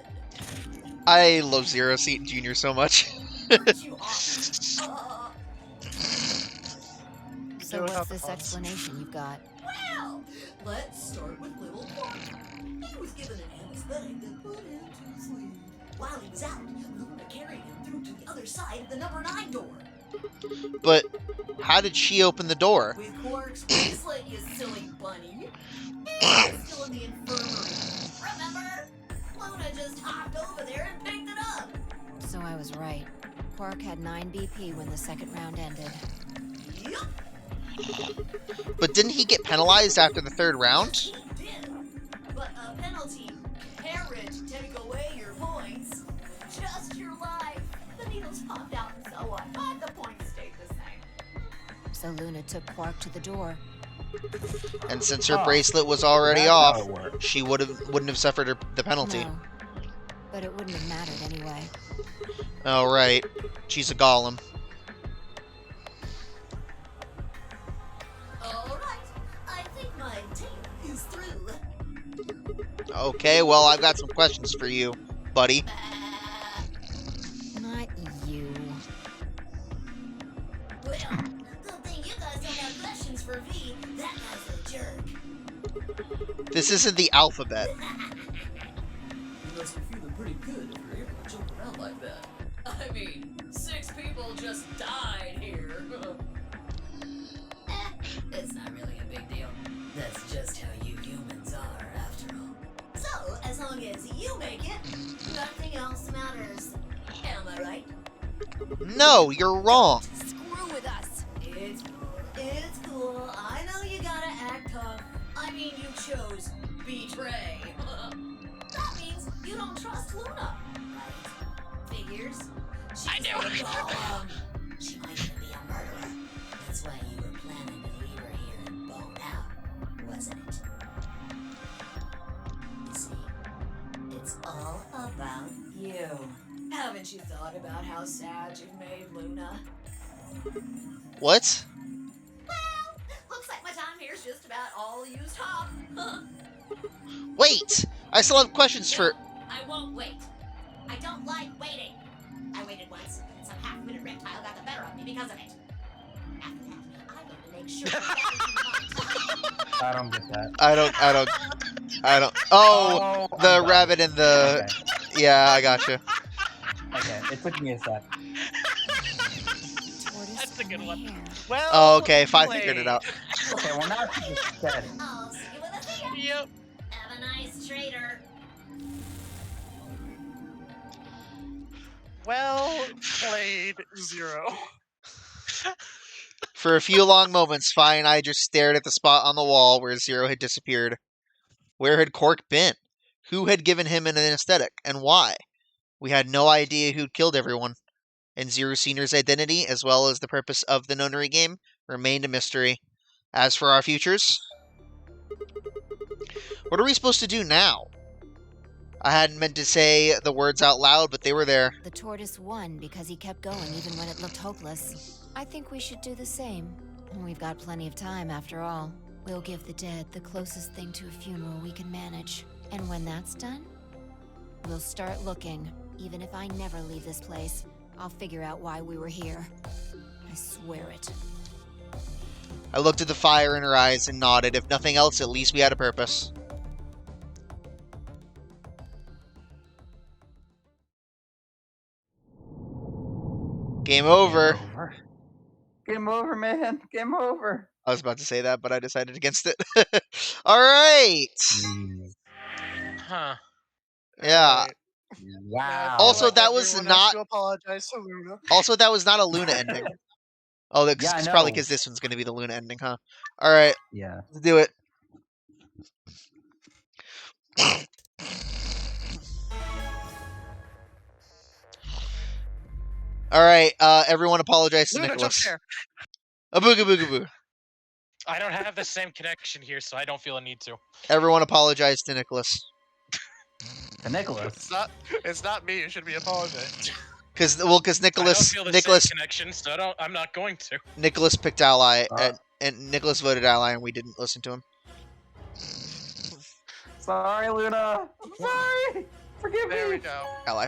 I love Zero Jr. so much. Aren't you awesome? So Do it what's without the this puns. explanation you've got? Well, let's start with little Quark. He was given an anesthetic that put him to sleep. While he was out, Luna carried him through to the other side of the number 9 door. But how did she open the door? With Quark's bracelet, you silly bunny. He was still in the infirmary. Remember? Luna just hopped over there and picked it up. So I was right. Quark had 9 BP when the second round ended. Yep, But didn't he get penalized after the third round? he did. But a penalty can't take away your points. Just your life. The needles popped out and so on, but the points stayed the same. So Luna took Quark to the door. And since her Oh, bracelet was already That's how off, it works. she wouldn't have suffered the penalty. No. But it wouldn't have mattered anyway. Oh, right. She's a golem. All right, I think my tape is through. Okay, well, I've got some questions for you, buddy. Not you. Well, good thing you guys don't have questions for V. That guy's a jerk. This isn't the alphabet. You must be feeling pretty good if you're able to jump around like that. I mean, 6 people just died here. It's not really a big deal. That's just how you humans are, after all. So, as long as you make it, nothing else matters. Am I right? No, you're wrong. Screw with us. It's cool. I know you gotta act tough. I mean, you chose betray. That means you don't trust Luna, right? years. I knew it. She might even be a murderer. That's why you were planning to leave her here and bone out, wasn't it? You see, it's all about you. Haven't you thought about how sad you've made Luna? What? Well, looks like my time here's just about all used up. Wait! I still have questions for... I won't wait. I don't like waiting. I waited once, and some half-witted reptile got the better of me because of it. After that, I learned to make sure that I don't get that. I don't... Oh! I'm The done. rabbit and the... Okay. Yeah, I gotcha. Okay, it took me a sec. Tortoise That's a good on one. my hair. Well. Oh, okay, Fi played. figured it out. Okay, well now she just said it. I'll see you when I see ya. Yep. Have a nice trader. Well played, Zero. For a few long moments, Fi and I just stared at the spot on the wall where Zero had disappeared. Where had Cork been? Who had given him an anesthetic, and why? We had no idea who'd killed everyone, and Zero Senior's identity, as well as the purpose of the nunnery game, remained a mystery. As for our futures, what are we supposed to do now? I hadn't meant to say the words out loud, but they were there. The tortoise won because he kept going even when it looked hopeless. I think we should do the same. We've got plenty of time after all. We'll give the dead the closest thing to a funeral we can manage. And when that's done, we'll start looking. Even if I never leave this place, I'll figure out why we were here. I swear it. I looked at the fire in her eyes and nodded. If nothing else, at least we had a purpose. Game over. Game over, man. Game over. I was about to say that, but I decided against it. All right. Huh. Yeah. Wow. Also, Like that was everyone not- has to apologize to Luna. Also, that was not a Luna ending. Oh, that's Yeah, I it's probably know. because this one's going to be the Luna ending, huh? All right, Yeah. let's do it. All right, everyone apologize to Luna, jump Nicholas. share. A booga booga boo. I don't have the same connection here, so I don't feel a need to. Everyone apologize to Nicholas. To Nicholas. It's not me. You should be apologizing. Because I don't Nicholas feel the Nicholas same connection, so I'm not going to. Nicholas picked Ally Uh. and Nicholas voted Ally and we didn't listen to him. Sorry, Luna. I'm sorry. Forgive There we me. go. Ally.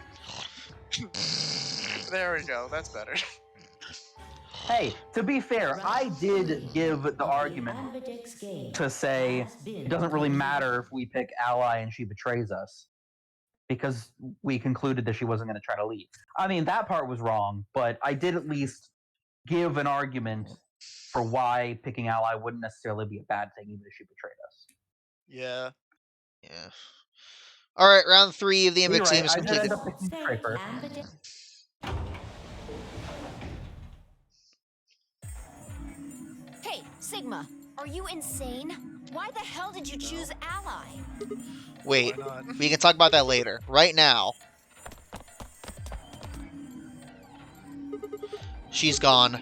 There we go. That's better. Hey, to be fair, I did give the argument Ambidex game to say has been it doesn't really matter if we pick Ally and she betrays us because we concluded that she wasn't going to try to leave. I mean, that part was wrong, but I did at least give an argument for why picking Ally wouldn't necessarily be a bad thing, even if she betrayed us. Yeah. Yeah. All right, round 3 of the You're Index right, game is I did completed. end up picking Say Betray first. Ambidex Hey, Sigma, are you insane? Why the hell did you choose Ally? Wait, Why not? we can talk about that later. Right now, she's gone.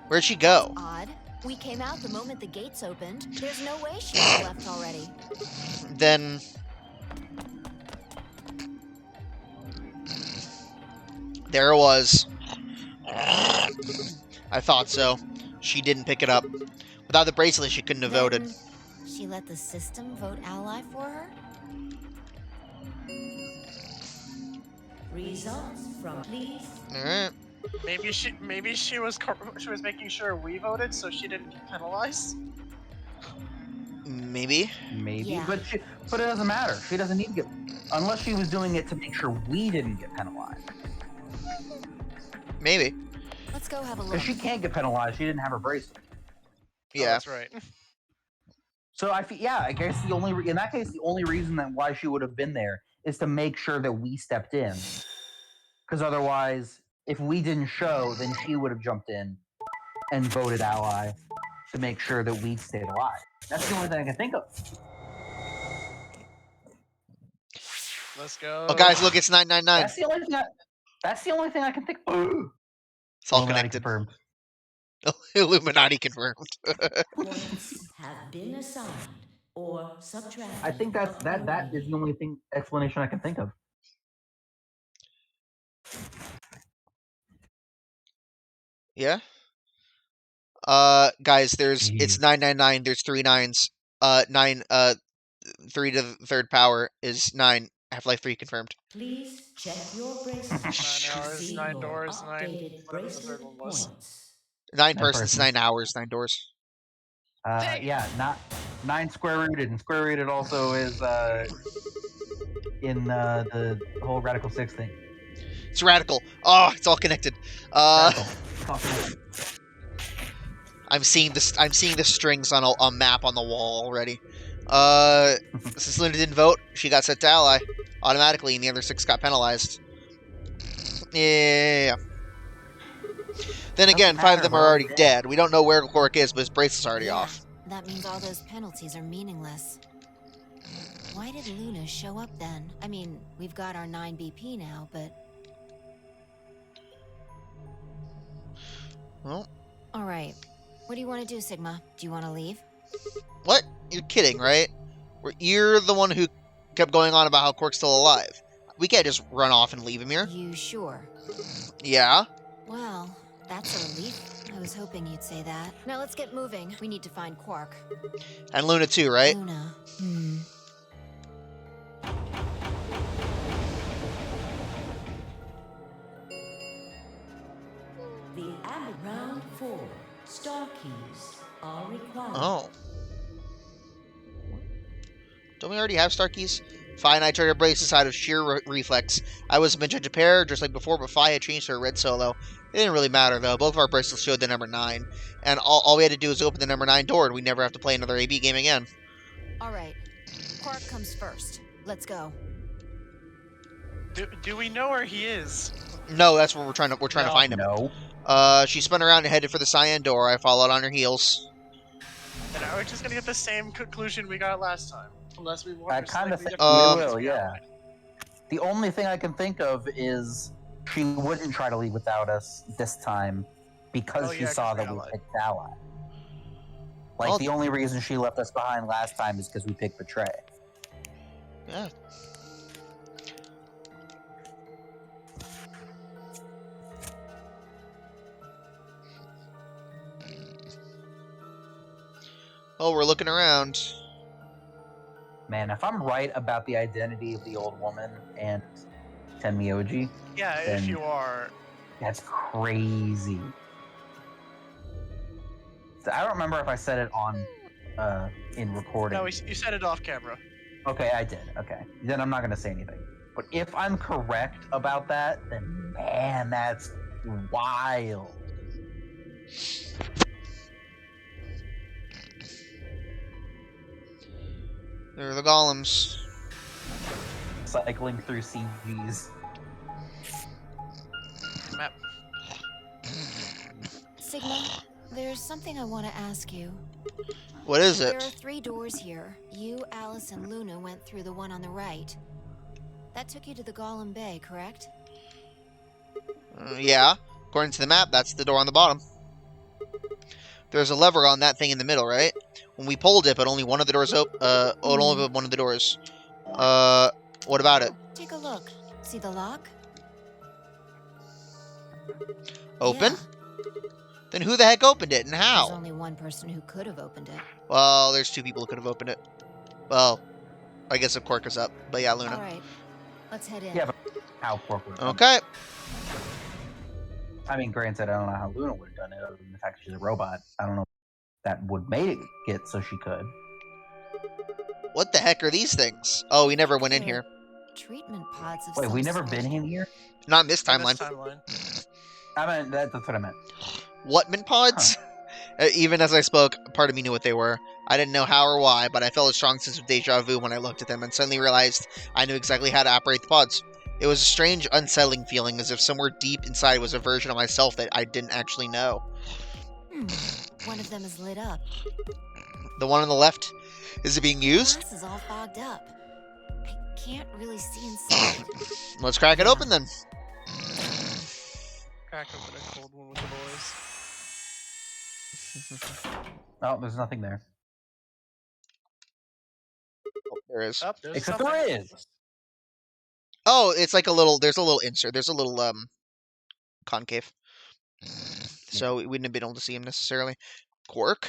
Where'd she go? Odd. We came out the moment the gates opened. There's no way she was left already. Then there it was. I thought so. She didn't pick it up. Without the bracelet, she couldn't have voted. Then she let the system vote Ally for her? results from please. Alright. Maybe she was making sure we voted so she didn't get penalized. Maybe. Maybe, Yeah. but it doesn't matter. She doesn't need to get, unless she was doing it to make sure we didn't get penalized. Maybe. Let's go have a look. Because she can't get penalized. She didn't have her bracelet. Oh, Yeah. that's right. So I guess in that case, the only reason that why she would have been there is to make sure that we stepped in. Because otherwise, if we didn't show, then she would have jumped in and voted Ally to make sure that we stayed alive. That's the only thing I can think of. Let's go. Oh, guys, look, it's 999. That's the only thing I can think. It's all Illuminati connected. confirmed. Illuminati confirmed. Points have been assigned or subtracted. I think that is the only explanation I can think of. Yeah. Guys, it's Jeez. 999. There's 3 9s. 3 to the third power is 9. Half-Life 3 confirmed. Please check your bracelet. 9 hours, See 9 your doors, 9. updated Whatever the third bracelet one was. points. 9 persons, persons. 9 hours, 9 doors. Yeah, not 9 square rooted, and square rooted also is in the whole Radical 6 thing. It's radical. Oh, it's all connected. Radical. Fucking- I'm seeing the strings on a map on the wall already. Since Luna didn't vote, she got set to ally automatically, and the other 6 got penalized. Yeah. Then again, 5 of them are already dead. We don't know where Quark is, but his bracelet's already off. That means all those penalties are meaningless. Why did Luna show up then? I mean, we've got our 9 BP now, but... Well, Alright. What do you want to do, Sigma? Do you want to leave? what? You're kidding, right? You're the one who kept going on about how Quark's still alive. We can't just run off and leave him here. You sure? Yeah? Well, that's a relief. I was hoping you'd say that. Now let's get moving. We need to find Quark. And Luna too, right? Luna. The round 4 star keys are required. Oh. Don't we already have star keys? Fi and I turned our braces out of sheer reflex. I was a to pair, just like before, but Fi had changed to a red solo. It didn't really matter, though. Both of our bracelets showed the number 9. And all we had to do was open the number 9 door, and we'd never have to play another AB game again. Alright. Quark comes first. Let's go. Do we know where he is? No, that's where we're trying to find him. No. She spun around and headed for the cyan door. I followed on her heels. And are we just gonna get the same conclusion we got last time? Unless we want I to kind of slightly think we different will, yeah. The only thing I can think of is she wouldn't try to leave without us this time because Oh, she yeah, saw 'cause we that we allied. picked Ally. Like, Well- the only reason she left us behind last time is because we picked Betray. Yeah. Oh, we're looking around. Man, if I'm right about the identity of the old woman and Tenmyoji, Yeah, if Then- you are. that's crazy. I don't remember if I said it on in recording. No, you said it off camera. Okay, I did. Okay. Then I'm not going to say anything. But if I'm correct about that, then man, that's wild. There are the golems. Cycling through CGs. Map. Sigma, there's something I want to ask you. What is There are it? 3 doors here. You, Alice, and Luna went through the one on the right. That took you to the Golem Bay, correct? Yeah. According to the map, that's the door on the bottom. There's a lever on that thing in the middle, right? When we pulled it, but only one of the doors only one of the doors. What about it? Take a look. See the lock? Open? Yeah. Then who the heck opened it and There's how? only one person who could have opened it. Well, there's 2 people who could have opened it. Well, I guess if Quark is up. But yeah, Luna. Alright, let's head in. Yeah, but how Quark would have done Okay. it. I mean, granted, I don't know how Luna would have done it, other than the fact that she's a robot. I don't know if that would make it so she could. What the heck are these things? Oh, we never went in here. Treatment pods of Wait, some we never sort. been in here? Not in this On this timeline. timeline. I mean, that's what I meant. Whatman pods? Even as I spoke, part of me knew what they were. I didn't know how or why, but I felt a strong sense of deja vu when I looked at them and suddenly realized I knew exactly how to operate the pods. It was a strange, unsettling feeling, as if somewhere deep inside was a version of myself that I didn't actually know. One of them is lit up. The one on the left, is it being The used? glass is all fogged up. I can't really see inside. Let's crack it open then. crack open a cold one with the boys. Oh, there's nothing there. There is. Oh, there's Except something. there is. Oh, it's like a little. There's a little insert. There's a little concave. So we wouldn't have been able to see him necessarily. Quark.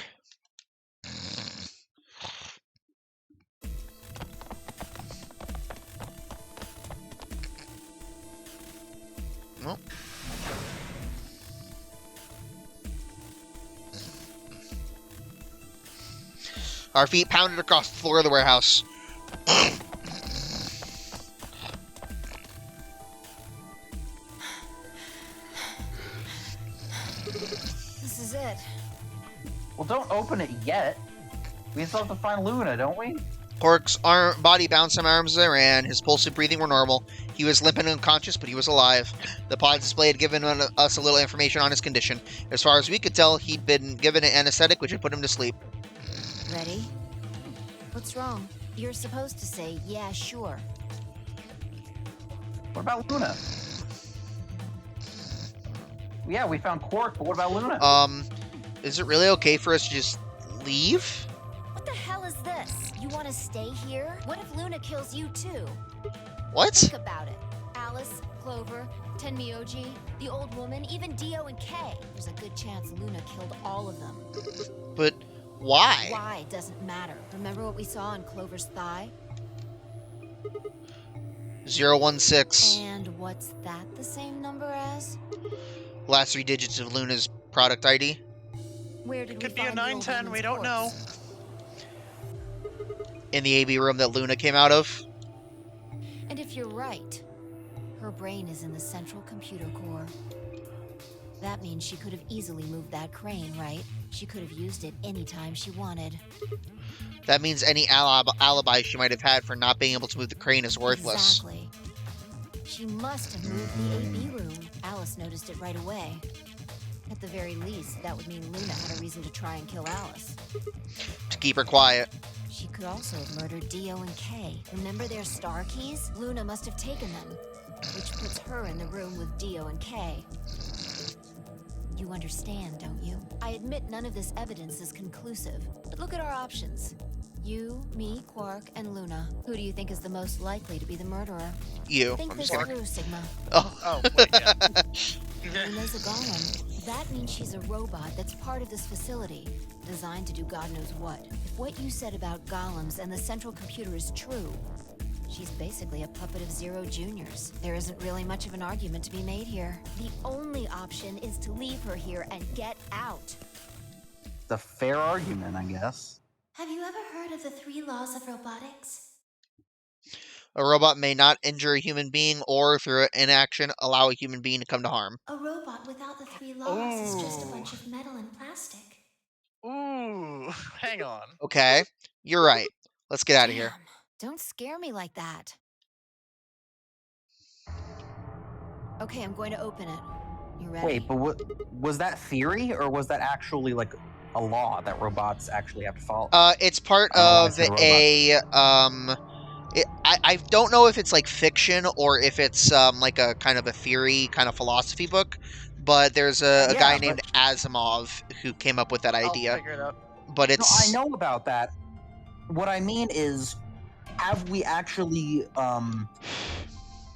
Well. Our feet pounded across the floor of the warehouse. This is it. Well, don't open it yet. We still have to find Luna, don't we? Quark's body bounced some arms as they ran. His pulse and breathing were normal. He was limp and unconscious, but he was alive. The pod display had given us a little information on his condition. As far as we could tell, he'd been given an anesthetic, which had put him to sleep. Ready? What's wrong? You're supposed to say, yeah, sure. What about Luna? Yeah, we found Quark, but what about Luna? Is it really okay for us to just leave? What the hell is this? You want to stay here? What if Luna kills you too? What? Think about it. Alice, Clover, Tenmyoji, the old woman, even Dio and Kay. There's a good chance Luna killed all of them. But why? Why doesn't matter. Remember what we saw on Clover's thigh? 016. And what's that the same number as? Last 3 digits of Luna's product ID. Where did Could we be a find the old 910, we woman's don't know. corpse? In the AB room that Luna came out of. And if you're right, her brain is in the central computer core. That means she could have easily moved that crane, right? She could have used it anytime she wanted. That means any alibi she might have had for not being able to move the crane is worthless. Exactly. She must have moved the AB room. Alice noticed it right away. At the very least, that would mean Luna had a reason to try and kill Alice. To keep her quiet. She could also have murdered Dio and Kay. Remember their star keys? Luna must have taken them, which puts her in the room with Dio and Kay. You understand, don't you? I admit none of this evidence is conclusive, but look at our options. You, me, Quark, and Luna. Who do you think is the most likely to be the murderer? You. Think I'm this just kidding. through, Sigma. Oh. Oh, wait, yeah. Luna's a golem. That means she's a robot that's part of this facility, designed to do God knows what. If what you said about golems and the central computer is true, she's basically a puppet of Zero Junior's. There isn't really much of an argument to be made here. The only option is to leave her here and get out. It's a fair argument, I guess. Have you ever heard of the 3 laws of robotics? A robot may not injure a human being or, through inaction, allow a human being to come to harm. A robot without the 3 laws is just a Ooh. bunch of metal and plastic. Ooh, hang on. Okay, you're right. Let's get out of here. Damn, don't scare me like that. Okay, I'm going to open it. You ready? Wait, but what was that theory, or was that actually like a law that robots actually have to follow? It's part I don't know why I of said I don't know if it's like fiction or if it's like a kind of a theory, kind of philosophy book, but there's a Yeah, guy but- named Asimov who came up with that I'll idea. figure it out. But No, it's I know about that. What I mean is, have we actually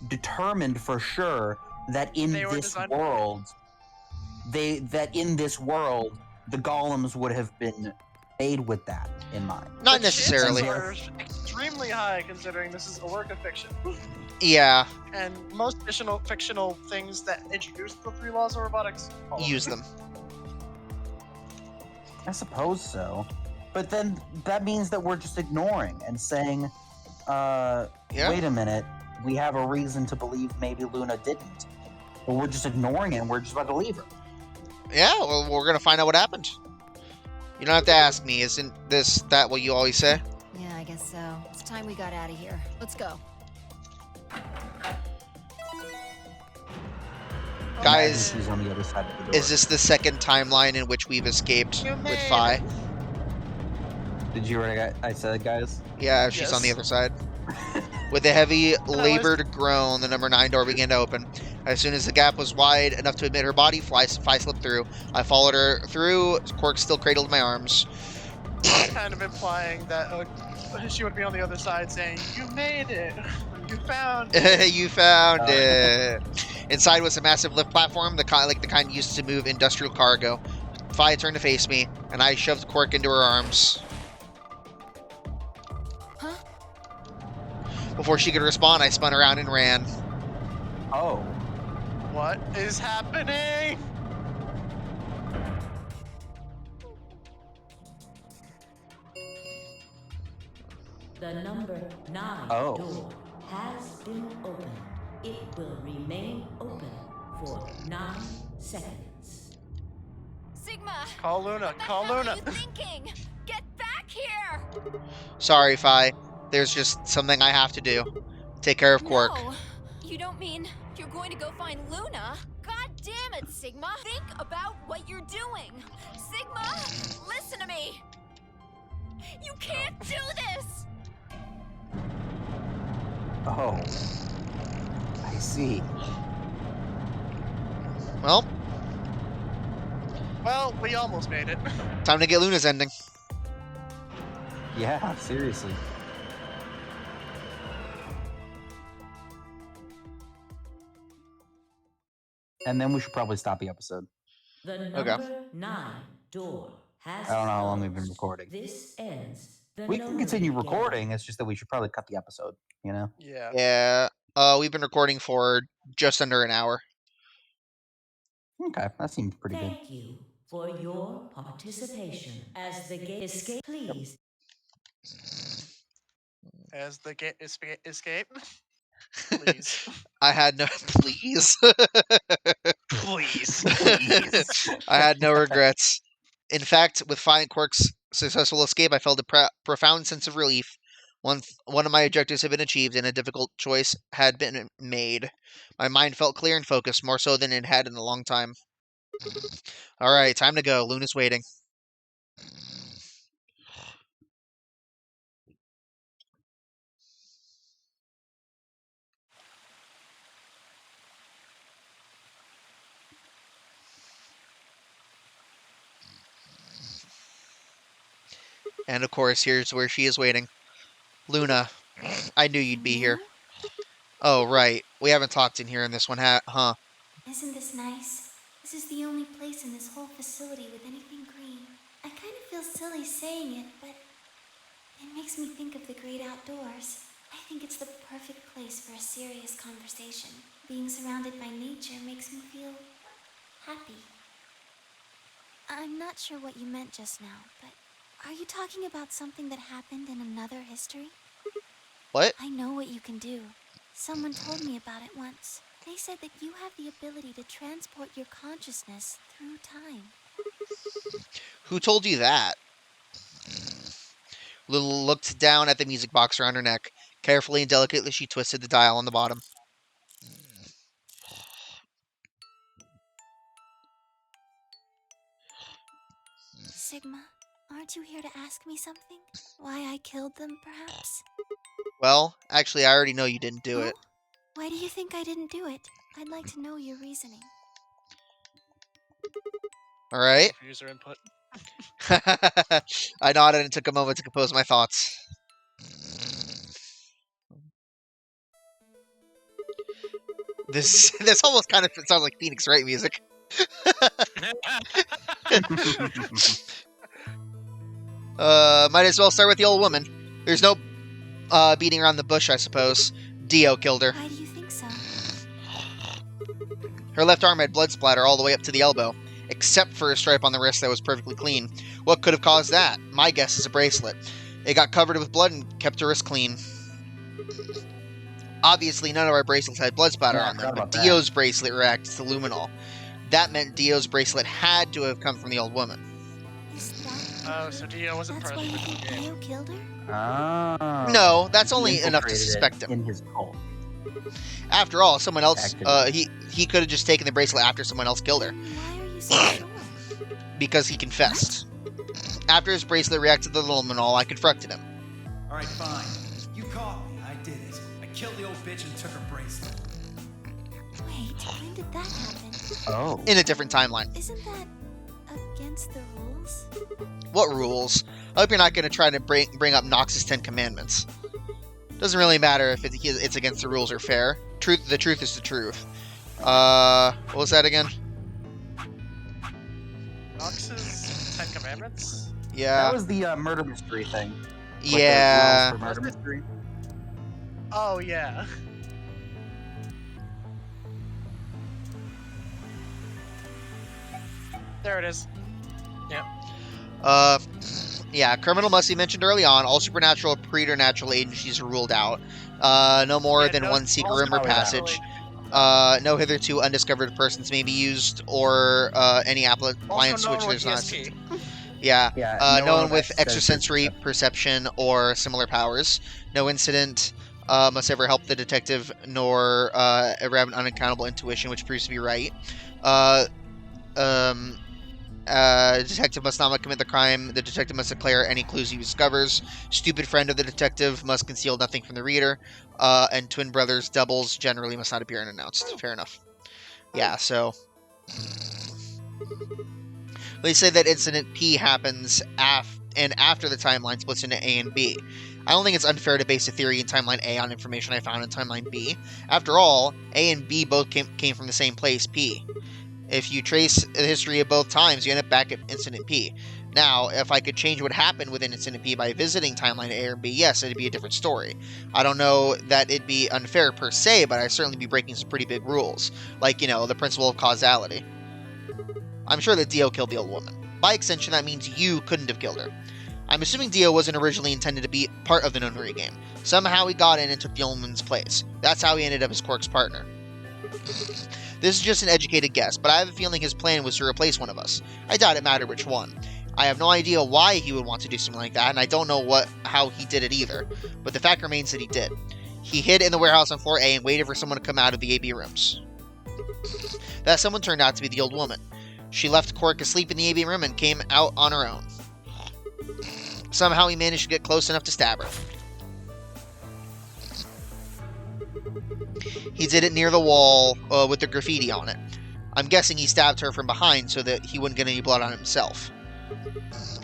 determined for sure that in They were this designed for world, the golems would have been made with that in mind? not The necessarily. chances are extremely high considering this is a work of fiction. Yeah, And most fictional things that introduce the 3 laws of robotics follow use them. I suppose so. But then that means that we're just ignoring and saying, Yeah. wait a minute, we have a reason to believe maybe Luna didn't. But we're just ignoring it and we're just about to leave her. Yeah, well, we're gonna find out what happened. You don't have to ask me. Isn't that what you always say? Yeah, I guess so. It's time we got out of here. Let's go. Guys, She's on the other side of the door. is this the second timeline in which we've escaped You with made Phi? Did you already? I said, guys. Yeah, she's on the Yes. other side. With a heavy, labored groan, the number 9 door began to open. As soon as the gap was wide enough to admit her body, Fi slipped through. I followed her through, Quark still cradled in my arms. Kind of implying that she would be on the other side saying, "You made it. You found it." You found it. Inside was a massive lift platform, the kind used to move industrial cargo. Fi turned to face me, and I shoved Quark into her arms. Huh? Before she could respond, I spun around and ran. Oh. What is happening? The number 9 Oh. door has been opened. It will remain open for 9 seconds. Sigma! Call Luna. What the Call hell Luna. are you thinking? Get back here! Sorry, Fi. There's just something I have to do. Take care of Quark. No, you don't mean you're going to go find Luna? God damn it, Sigma! Think about what you're doing! Sigma, listen to me! You can't do this! Oh. I see. Well, Well, we almost made it. time to get Luna's ending. Yeah, seriously. And then we should probably stop the episode. The number 9 door has I don't know how long we've been closed. recording. This ends the We can notary continue game. recording, it's just that we should probably cut the episode, you know? Yeah. Yeah. We've been recording for just under an hour. Okay, that seems pretty good. Thank you for your participation. As the game escape, please As the escape. Please. I had no... Please? Please. I had no regrets. In fact, with Fi and Quark's successful escape, I felt a profound sense of relief. One of my objectives had been achieved, and a difficult choice had been made. My mind felt clear and focused, more so than it had in a long time. Alright, time to go. Luna's waiting. And of course, here's where she is waiting. Luna, I knew you'd be here. Oh, right. We haven't talked in here in this one, huh? Isn't this nice? This is the only place in this whole facility with anything green. I kind of feel silly saying it, but it makes me think of the great outdoors. I think it's the perfect place for a serious conversation. Being surrounded by nature makes me feel happy. I'm not sure what you meant just now, but are you talking about something that happened in another history? What? I know what you can do. Someone told me about it once. They said that you have the ability to transport your consciousness through time. Who told you that? Luna looked down at the music box around her neck. Carefully and delicately, she twisted the dial on the bottom. Sigma, aren't you here to ask me something? Why I killed them, perhaps? Well, actually, I already know you didn't do it. Oh? Why do you think I didn't do it? I'd like to know your reasoning. Alright. User input. I nodded and took a moment to compose my thoughts. This almost kind of sounds like Phoenix Wright music. Might as well start with the old woman. There's no beating around the bush, I suppose. Dio killed her. Why do you think so? Her left arm had blood splatter all the way up to the elbow, except for a stripe on the wrist that was perfectly clean. What could have caused that? My guess is a bracelet. It got covered with blood and kept her wrist clean. Obviously, none of our bracelets had blood splatter on them, but Dio's bracelet reacted to luminol. That meant Dio's bracelet had to have come from the old woman. Is that... Oh, so Dio wasn't That's why present you in the think game. Dio killed her? Ah. No, that's He only enough to infiltrated it suspect him. in his cult. After all, someone else, Actively. he could have just taken the bracelet after someone else killed her, Why are you so sure? because he confessed. After his bracelet reacted to the luminol, I confronted him. All right, fine. You caught me. I did it. I killed the old bitch and took her bracelet. Wait, when did that happen? Oh. In a different timeline. Isn't that against the rules? What rules? I hope you're not going to try to bring up Nox's 10 Commandments. Doesn't really matter if it's against the rules or fair. The truth is the truth. What was that again? Nox's 10 Commandments? Yeah. That was the murder mystery thing. Like Yeah. the rules for murder mystery. Oh, yeah. There it is. Yeah, criminal must be mentioned early on. All supernatural, preternatural agencies are ruled out. No more Yeah, than no- one secret also room or not passage. No hitherto undiscovered persons may be used, or any appliance Also no which one with there's not. ESP. Yeah. Yeah. No one with extensive extrasensory perception or similar powers. No incident must ever help the detective, nor ever have an unaccountable intuition, which proves to be right. Detective must not commit the crime. The detective must declare any clues he discovers. Stupid friend of the detective must conceal nothing from the reader. And twin brothers, doubles, generally must not appear unannounced. Fair enough. Yeah, so... They say that Incident P happens after the timeline splits into A and B. I don't think it's unfair to base a theory in Timeline A on information I found in Timeline B. After all, A and B both came from the same place, P. If you trace the history of both times, you end up back at Incident P. Now, if I could change what happened within Incident P by visiting Timeline A or B, yes, it'd be a different story. I don't know that it'd be unfair per se, but I'd certainly be breaking some pretty big rules. Like, the principle of causality. I'm sure that Dio killed the old woman. By extension, that means you couldn't have killed her. I'm assuming Dio wasn't originally intended to be part of the Nonary game. Somehow he got in and took the old woman's place. That's how he ended up as Quark's partner. This is just an educated guess, but I have a feeling his plan was to replace one of us. I doubt it mattered which one. I have no idea why he would want to do something like that, and I don't know how he did it either. But the fact remains that he did. He hid in the warehouse on floor A and waited for someone to come out of the AB rooms. That someone turned out to be the old woman. She left Quark asleep in the AB room and came out on her own. Somehow he managed to get close enough to stab her. He did it near the wall with the graffiti on it. I'm guessing he stabbed her from behind so that he wouldn't get any blood on himself.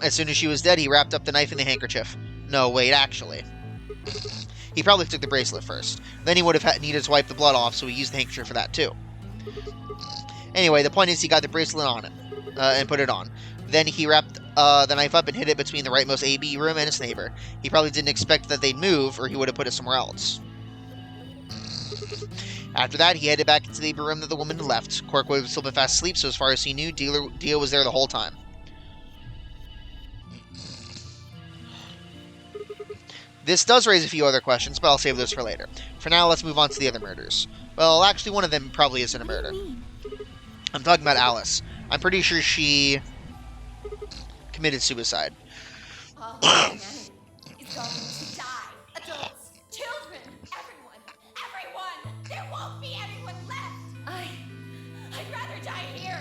As soon as she was dead, he wrapped up the knife in the handkerchief. No, wait, actually. He probably took the bracelet first. Then he would have needed to wipe the blood off, so he used the handkerchief for that too. Anyway, the point is he got the bracelet on it, and put it on. Then he wrapped the knife up and hid it between the rightmost AB room and its neighbor. He probably didn't expect that they'd move, or he would have put it somewhere else. After that, he headed back into the AB room that the woman had left. Quark would have still been fast asleep, so as far as he knew, Dio was there the whole time. This does raise a few other questions, but I'll save those for later. For now, let's move on to the other murders. Well, actually, one of them probably isn't a murder. I'm talking about Alice. I'm pretty sure she committed suicide. Oh, humanity is going to die. Adults, children, everyone. There won't be anyone left. I'd rather die here.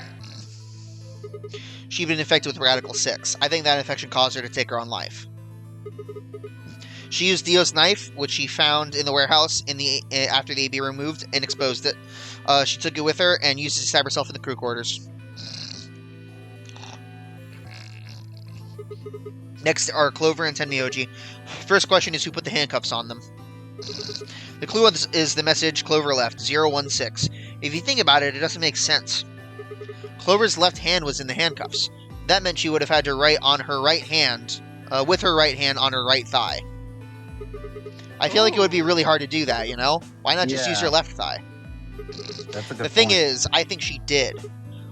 She'd been infected with Radical 6. I think that infection caused her to take her own life. She used Dio's knife, which she found in the warehouse after the AB room moved, and exposed it. She took it with her and used it to stab herself in the crew quarters. Next are Clover and Tenmyoji. First question is who put the handcuffs on them. The clue is the message Clover left, 016. If you think about it, it doesn't make sense. Clover's left hand was in the handcuffs. That meant she would have had to write on her right hand, with her right hand on her right thigh. I feel like it would be really hard to do that, you know? Why not just use your left thigh? That's a good The thing point. is, I think she did.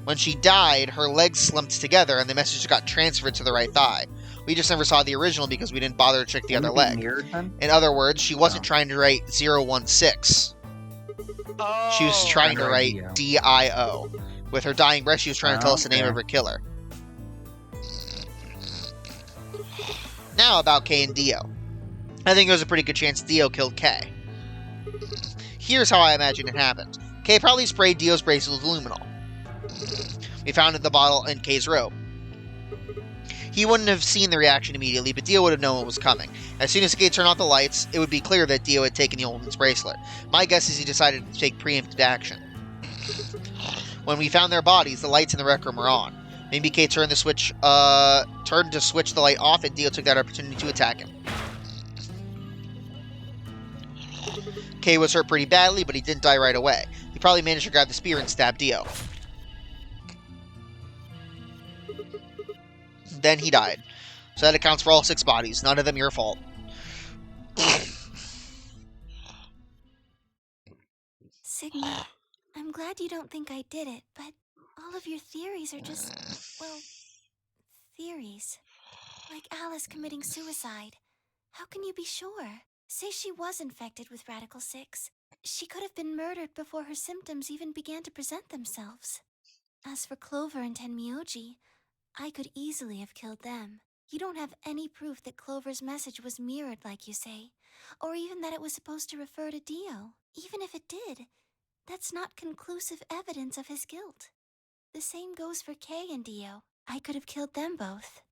When she died, her legs slumped together and the message got transferred to the right thigh. We just never saw the original because we didn't bother to check the other Wouldn't it leg. be mirrored then? In other words, she wasn't No. trying to write 016. Oh, She was trying to Under write IDO. DIO. With her dying breath, she was trying to tell us the name Okay. of her killer. Now about K and Dio. I think there's a pretty good chance Dio killed K. Here's how I imagine it happened. K probably sprayed Dio's bracelet with luminol. We found the bottle in K's robe. He wouldn't have seen the reaction immediately, but Dio would have known what was coming. As soon as Kay turned off the lights, it would be clear that Dio had taken the old woman's bracelet. My guess is he decided to take preemptive action. When we found their bodies, the lights in the rec room were on. Maybe Kay turned to switch the light off, and Dio took that opportunity to attack him. Kay was hurt pretty badly, but he didn't die right away. He probably managed to grab the spear and stab Dio. Then he died. So that accounts for all 6 bodies. None of them your fault. Sigma, I'm glad you don't think I did it, but all of your theories are just, well, theories. Like Alice committing suicide. How can you be sure? Say she was infected with Radical 6. She could have been murdered before her symptoms even began to present themselves. As for Clover and Tenmyoji, I could easily have killed them. You don't have any proof that Clover's message was mirrored like you say, or even that it was supposed to refer to Dio. Even if it did, that's not conclusive evidence of his guilt. The same goes for Kay and Dio. I could have killed them both.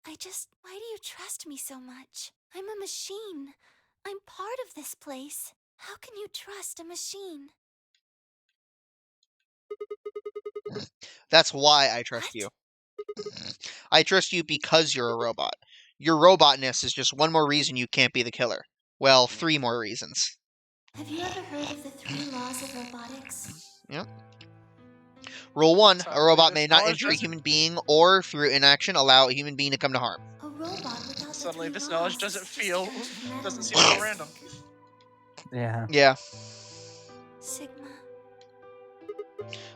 Why do you trust me so much? I'm a machine. I'm part of this place. How can you trust a machine? That's why I trust you. I trust you because you're a robot. Your robotness is just one more reason you can't be the killer. Well, 3 more reasons. Have you ever heard of the 3 laws of robotics? Yep. Rule 1, a robot may not knowledge injure a doesn't- human being or, through inaction, allow a human being to come to harm. A robot without Suddenly, the 3 this knowledge laws doesn't is feel, just doesn't seem madness. so random. Yeah. Yeah. Sigma,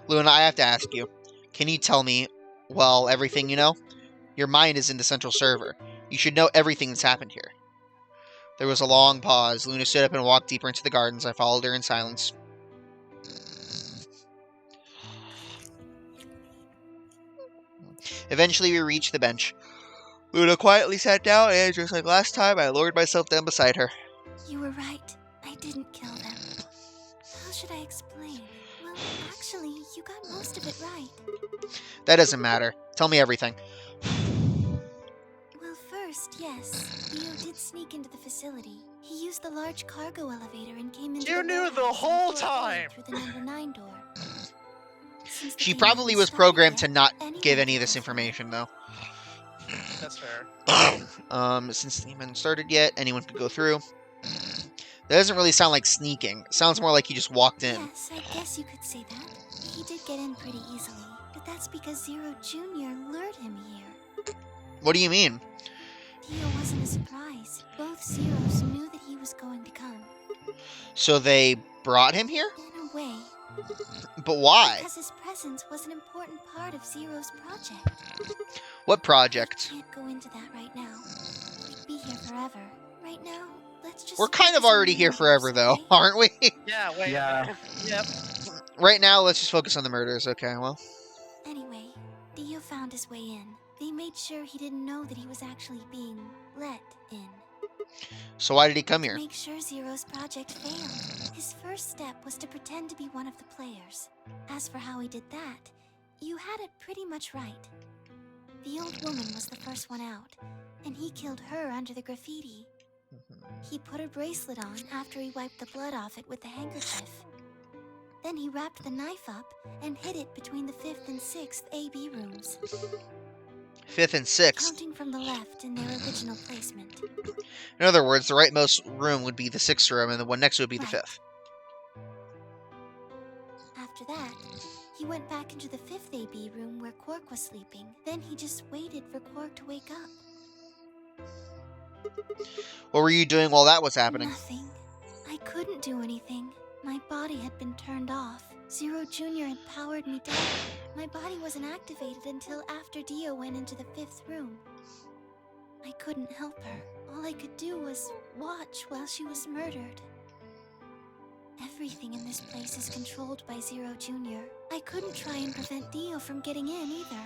Luna, I have to ask you. Can you tell me, well, everything you know? Your mind is in the central server. You should know everything that's happened here. There was a long pause. Luna stood up and walked deeper into the gardens. I followed her in silence. Eventually, we reached the bench. Luna quietly sat down, and just like last time, I lowered myself down beside her. you were right. I didn't kill them. How should I explain? Well, actually, you got most of it right. That doesn't matter. Tell me everything. Well, first, yes, Dio did sneak into the facility. He used the large cargo elevator and came into You the knew the warehouse whole and poured air time! through the number 9 door. Since the She game probably hadn't was started programmed yet, to not anyone give could any of go this through. information, though. That's fair. Since the game hadn't started yet, anyone could go through. That doesn't really sound like sneaking. It sounds more like he just walked in. Yes, I guess you could say that. He did get in pretty easily, but that's because Zero Jr. lured him here. What do you mean? Dio wasn't a surprise. Both Zeros knew that he was going to come. So they brought him here? In a way, But why? because his presence was an important part of Zero's project. What project? Can't go into that right now. We'd be here forever. Right now, let's just. We're kind of focus on already the here murders, forever, though, okay? aren't we? Yeah, wait. Yeah. Yep. Right now, let's just focus on the murders. Okay, well. Anyway, Dio found his way in. They made sure he didn't know that he was actually being let in. So why did he come To here? make sure Zero's project failed. His first step was to pretend to be one of the players. As for how he did that, you had it pretty much right. The old woman was the first one out, and he killed her under the graffiti. He put her bracelet on after he wiped the blood off it with the handkerchief. Then he wrapped the knife up and hid it between the 5th and 6th AB rooms, 5th and 6th. counting from the left in their original placement. In other words, the rightmost room would be the 6th room, and the one next would be the Right. 5th. After that, he went back into the 5th AB room where Quark was sleeping. Then he just waited for Quark to wake up. What were you doing while that was happening? Nothing. I couldn't do anything. My body had been turned off. Zero Jr. had powered me down. My body wasn't activated until after Dio went into the 5th room. I couldn't help her. All I could do was watch while she was murdered. Everything in this place is controlled by Zero Jr. I couldn't try and prevent Dio from getting in either.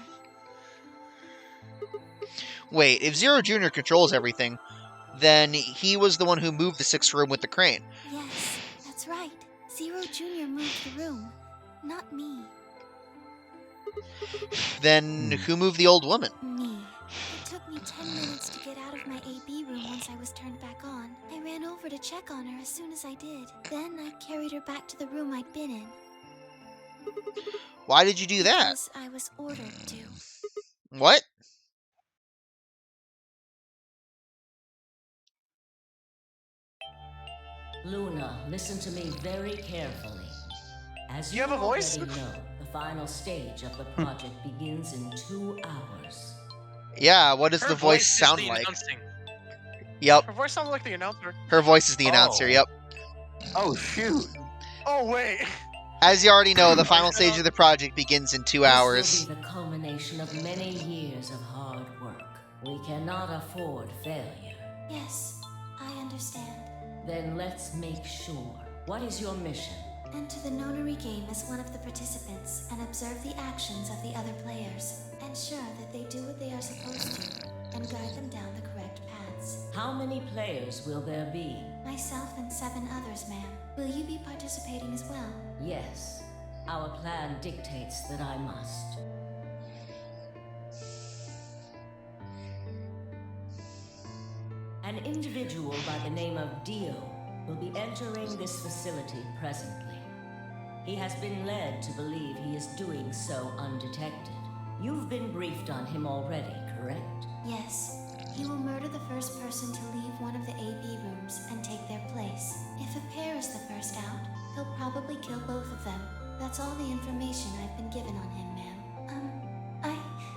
Wait, if Zero Jr. controls everything, then he was the one who moved the 6th room with the crane. Yes, that's right. Zero Jr. moved the room, not me. Then who moved the old woman? Me. It took me me 10 minutes to get out of my AB room once I was turned back on. I ran over to check on her as soon as I did. Then I carried her back to the room I'd been in. Why did you do that? Because I was ordered to. What? Luna, listen to me very carefully. As You have a voice? already know, the final stage of the project begins in 2 hours. Yeah, what does Her the voice is sound the like? announcing. Yep, Her voice sounded like the announcer. her voice is the announcer, Oh. yep. Oh shoot! Oh wait. As you already know, the final stage of the project begins in 2 hours. This will be the culmination of many years of hard work. We cannot afford failure. Yes, I understand. Then let's make sure. What is your mission? Enter the Nonary game as one of the participants and observe the actions of the other players. Ensure that they do what they are supposed to and guide them down the correct paths. How many players will there be? Myself and 7 others, ma'am. Will you be participating as well? Yes. Our plan dictates that I must. An individual by the name of Dio will be entering this facility presently. He has been led to believe he is doing so undetected. You've been briefed on him already, correct? Yes. He will murder the first person to leave one of the AB rooms and take their place. If a pair is the first out, he'll probably kill both of them. That's all the information I've been given on him, ma'am.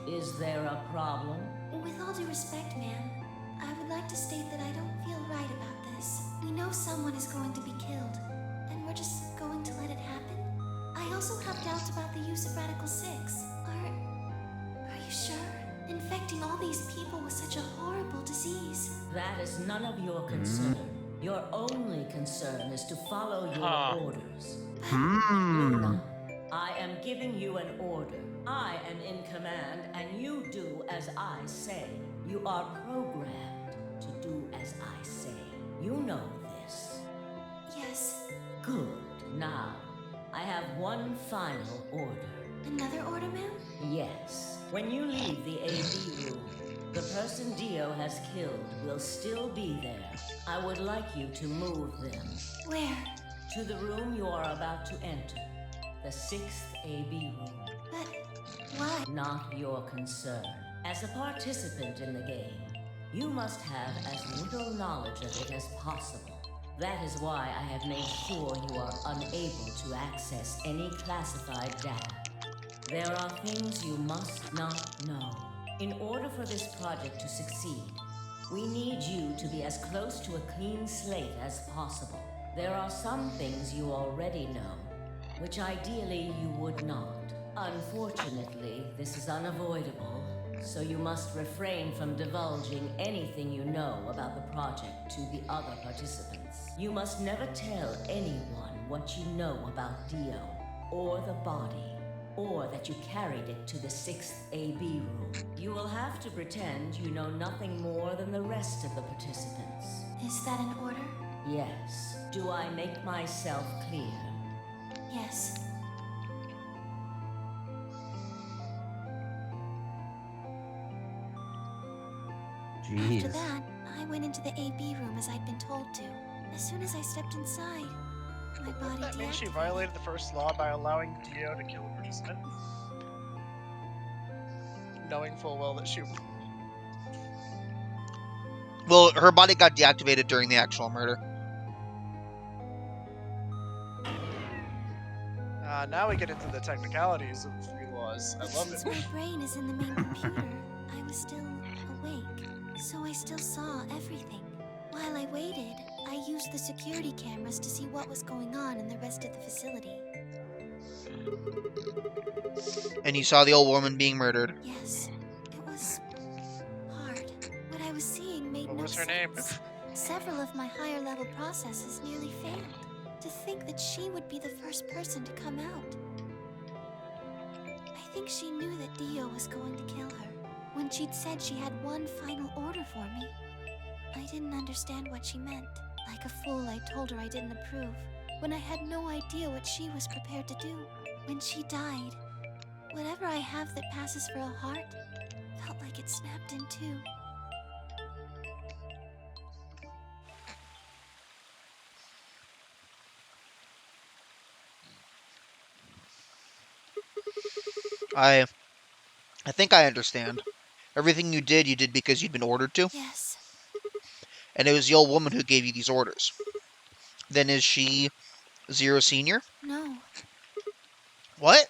Is there a problem? With all due respect, ma'am, I would like to state that I don't feel right about this. We know someone is going to be killed, and we're just going to let it happen? I also have doubts about the use of Radical 6. Are you sure? Infecting all these people with such a horrible disease. That is none of your concern. Your only concern is to follow your orders. Luna, I am giving you an order. I am in command, and you do as I say. You are programmed to do as I say. You know this. Yes. Good. Now, I have one final order. Another order, ma'am? Yes. When you leave the AB room, the person Dio has killed will still be there. I would like you to move them. Where? To the room you are about to enter. The 6th AB room. But why? Not your concern. As a participant in the game, you must have as little knowledge of it as possible. That is why I have made sure you are unable to access any classified data. There are things you must not know. In order for this project to succeed, we need you to be as close to a clean slate as possible. There are some things you already know, which ideally you would not. Unfortunately, this is unavoidable, so you must refrain from divulging anything you know about the project to the other participants. You must never tell anyone what you know about Dio, or the body, or that you carried it to the 6th AB room. You will have to pretend you know nothing more than the rest of the participants. Is that an order? Yes. Do I make myself clear? Yes. Jeez. After that, I went into the AB room as I'd been told to. As soon as I stepped inside, my body That means she deactivated. violated the first law by allowing Dio to kill a participant. Knowing full well that she... Well, her body got deactivated during the actual murder. Now we get into the technicalities of free laws. I But love since it. my brain is in the main computer, I was still awake, so I still saw everything. While I waited, I used the security cameras to see what was going on in the rest of the facility. And you saw the old woman being murdered. Yes, it was hard. What I was seeing made What no was her name? sense. Several of my higher level processes nearly failed. To think that she would be the first person to come out. I think she knew that Dio was going to kill her. When she'd said she had one final order for me, I didn't understand what she meant. Like a fool, I told her I didn't approve, when I had no idea what she was prepared to do. When she died, whatever I have that passes for a heart felt like it snapped in two. I think I understand. Everything you did because you'd been ordered to, Yes. and it was the old woman who gave you these orders. Then is she Zero Senior? No. What?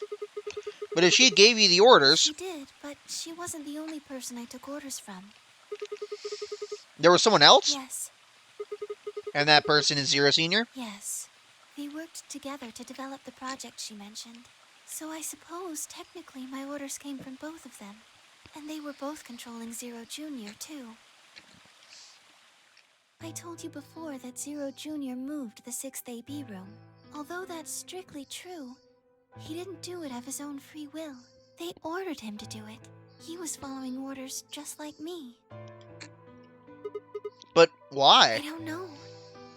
But if she gave you the orders, She did, but she wasn't the only person I took orders from. there was someone else? Yes. And that person is Zero Senior? Yes. They worked together to develop the project she mentioned. So I suppose, technically, my orders came from both of them. And they were both controlling Zero Jr., too. I told you before that Zero Jr. moved the 6th AB room. Although that's strictly true, he didn't do it of his own free will. They ordered him to do it. He was following orders just like me. But I why? don't know.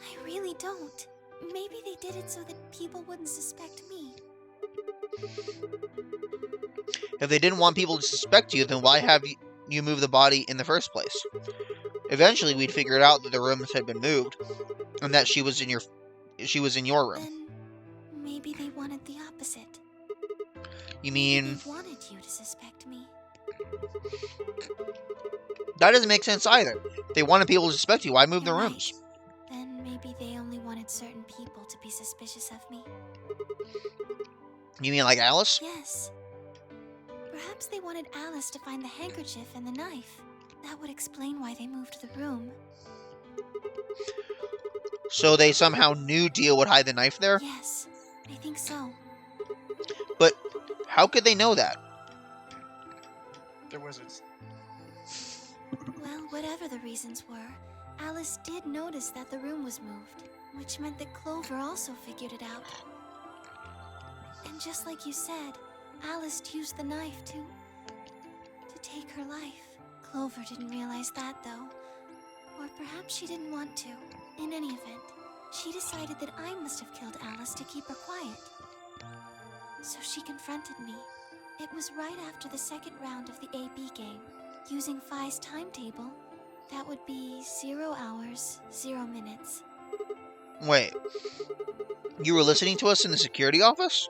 I really don't. Maybe they did it so that people wouldn't suspect me. If they didn't want people to suspect you, then why have you move the body in the first place? Eventually, we'd figured out that the rooms had been moved, and that she was in your room. Then maybe they wanted the opposite. You Maybe mean they wanted you to suspect me. that doesn't make sense either? If they wanted people to suspect you, why move the You're rooms? right. Then maybe they only wanted certain people to be suspicious of me. You mean like Alice? Yes. Perhaps they wanted Alice to find the handkerchief and the knife. That would explain why they moved the room. So they somehow knew Dio would hide the knife there? Yes, I think so. But how could they know that? They're wizards. Well, whatever the reasons were, Alice did notice that the room was moved, which meant that Clover also figured it out. And just like you said, Alice used the knife to take her life. Clover didn't realize that, though. Or perhaps she didn't want to. In any event, she decided that I must have killed Alice to keep her quiet. So she confronted me. It was right after the second round of the AB game. Using Phi's timetable, that would be 0 hours, 0 minutes. Wait. You were listening to us in the security office?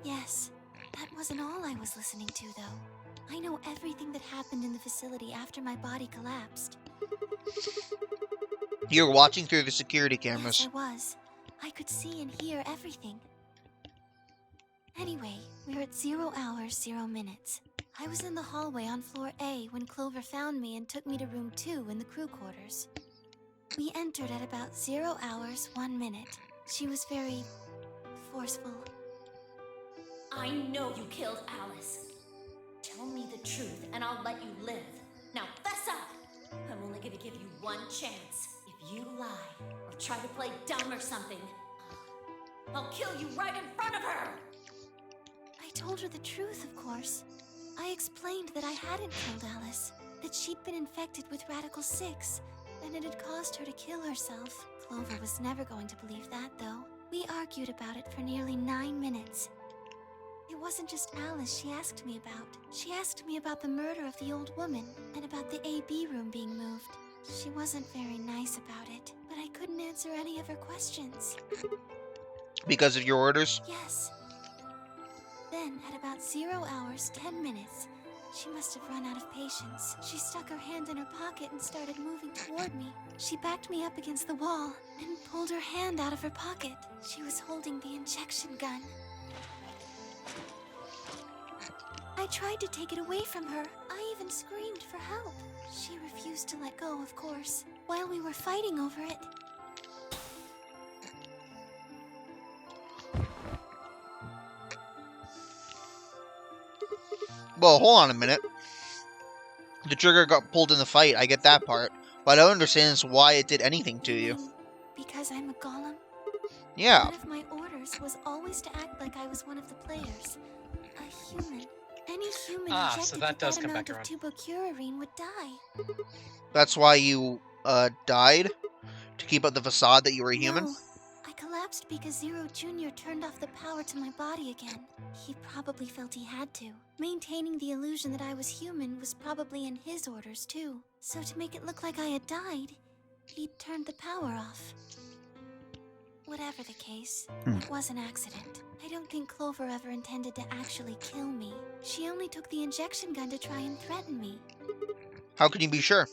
Yes, that wasn't all I was listening to, though. I know everything that happened in the facility after my body collapsed. You were watching through the security cameras. Yes, I was. I could see and hear everything. Anyway, we're at 0 hours, 0 minutes. I was in the hallway on floor A when Clover found me and took me to room 2 in the crew quarters. We entered at about 0 hours, 1 minute. She was very forceful. I know you killed Alice. Tell me the truth and I'll let you live. Now fess up! I'm only gonna give you one chance. If you lie or try to play dumb or something, I'll kill you right in front of her! I told her the truth, of course. I explained that I hadn't killed Alice, that she'd been infected with Radical 6, and it had caused her to kill herself. Clover was never going to believe that, though. We argued about it for nearly 9 minutes. It wasn't just Alice she asked me about. She asked me about the murder of the old woman, and about the AB room being moved. She wasn't very nice about it, but I couldn't answer any of her questions. Because of your orders? Yes. Then, at about 0 hours, 10 minutes, she must have run out of patience. She stuck her hand in her pocket and started moving toward me. She backed me up against the wall and pulled her hand out of her pocket. She was holding the injection gun. I tried to take it away from her. I even screamed for help. She refused to let go, of course, while we were fighting over it. Well, hold on a minute. The trigger got pulled in the fight, I get that part. But I don't understand why it did anything to you. Because I'm a golem? Yeah. One of my orders was always to act like I was one of the players. A human. Any human injected so that with does that come amount back of around. tubocurarine would die. That's why you, died? To keep up the facade that you were a human? No, I collapsed because Zero Jr. turned off the power to my body again. He probably felt he had to. Maintaining the illusion that I was human was probably in his orders, too. So to make it look like I had died, he'd turned the power off. Whatever the case, Hmm. it was an accident. I don't think Clover ever intended to actually kill me. She only took the injection gun to try and threaten me. How can you be sure?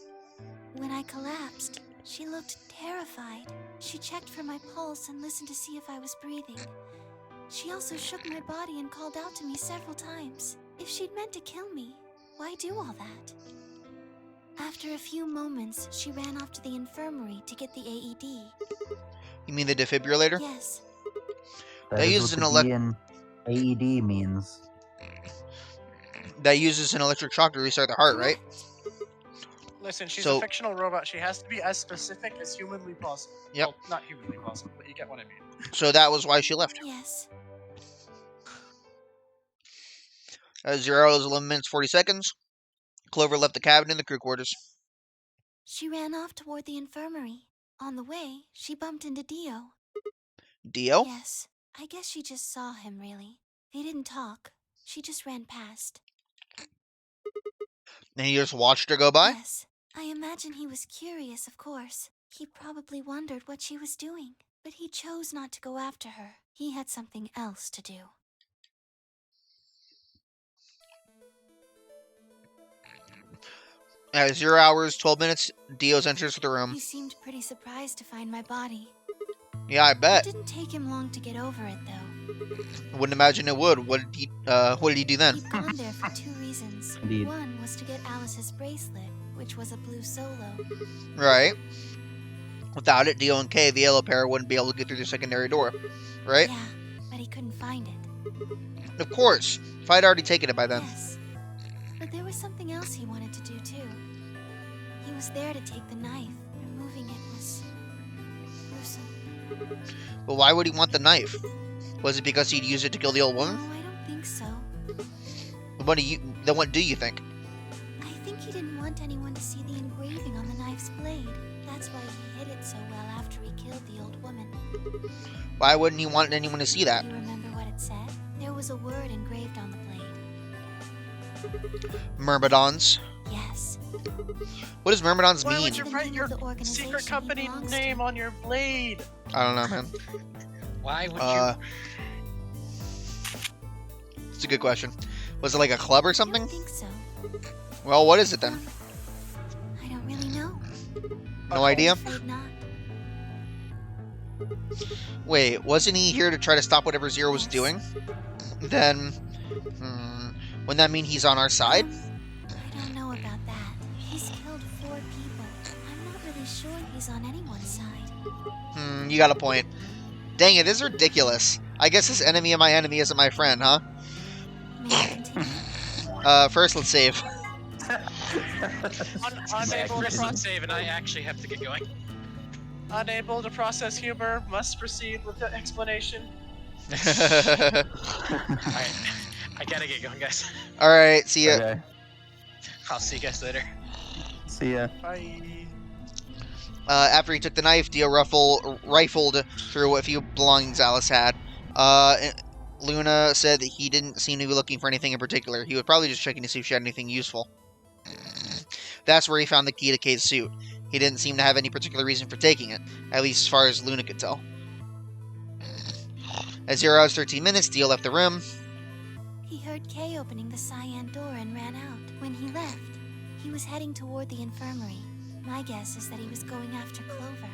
When I collapsed, she looked terrified. She checked for my pulse and listened to see if I was breathing. She also shook my body and called out to me several times. If she'd meant to kill me, why do all that? After a few moments, she ran off to the infirmary to get the AED. You mean the defibrillator? Yes, That They is use what an the D in AED means. That uses an electric shock to restart the heart, right? correct. Listen, she's So- a fictional robot. She has to be as specific as humanly possible. Yep. Well, not humanly possible, but you get what I mean. So that was why she left. Yes. 0 is 11 minutes 40 seconds. Clover left the cabin in the crew quarters. She ran off toward the infirmary. On the way, she bumped into Dio. Dio? Yes, I guess she just saw him, really. They didn't talk. She just ran past. And he just watched her go by? Yes, I imagine he was curious, of course. He probably wondered what she was doing. But he chose not to go after her. He had something else to do. 0 hours 12 minutes. Dio's enters the room. He seemed pretty surprised to find my body. Yeah, I It bet. didn't take him long to get over it, though. I wouldn't imagine it would. What did he do then? He'd gone there for 2 reasons. Indeed. One was to get Alice's bracelet, which was a blue solo. Right. Without it, Dio and Kay, the yellow pair, wouldn't be able to get through the secondary door. Right? Yeah, but he couldn't find it. Of course. If I'd already taken it by then. Yes. But there was something else he wanted to do, too. He was there to take the knife. Removing it was gruesome. But why would he want the knife? Was it because he'd use it to kill the old No, woman? I don't think so. What do you think? I think he didn't want anyone to see the engraving on the knife's blade. That's why he hid it so well after he killed the old woman. Why wouldn't he want anyone to see that? You remember what it said? There was a word engraved on the blade. Myrmidons. Yes. What does Myrmidons Why mean? would you The write name your of the organization secret he company belongs to. name on your blade? I don't know, man. Why would It's a good question. Was it like a club or I something? don't think so. Well, what is it then? I don't really know. No idea? I'm afraid not. Wait, wasn't he here to try to stop whatever Zero was doing? Then, wouldn't that mean he's on our side? I don't know about that. He's killed 4 people. I'm not really sure he's on anyone's side. You got a point. Dang it, this is ridiculous. I guess this enemy of my enemy isn't my friend, huh? May I continue? First let's save. Unable to Chris process. save and I actually have to get going. Unable to process humor. Must proceed with the explanation. Alright. I gotta get going, guys. Alright, see ya. Okay. I'll see you guys later. See ya. Bye. After he took the knife, Dio rifled through what few belongings Alice had. Luna said that he didn't seem to be looking for anything in particular. He was probably just checking to see if she had anything useful. That's where he found the key to Kay's suit. He didn't seem to have any particular reason for taking it, at least as far as Luna could tell. At 0 hours 13 minutes, Dio left the room. He heard Kay opening the cyan door and ran out. When he left, he was heading toward the infirmary. My guess is that he was going after Clover.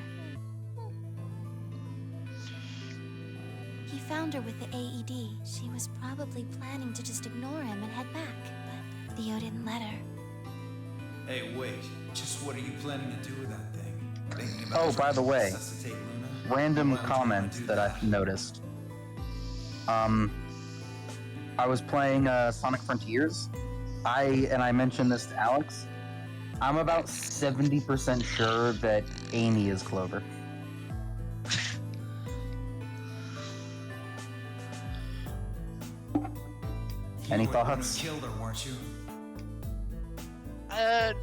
He found her with the AED. She was probably planning to just ignore him and head back, but Theo didn't let her. Hey, wait. Just what are you planning to do with that thing? Thinking about Oh, trying by to the way, resuscitate Luna? Random Well, I'm trying to comment do that I've noticed. I was playing Sonic Frontiers. I mentioned this to Alex. I'm about 70% sure that Amy is Clover. Any You were the one who thoughts? killed her, weren't you?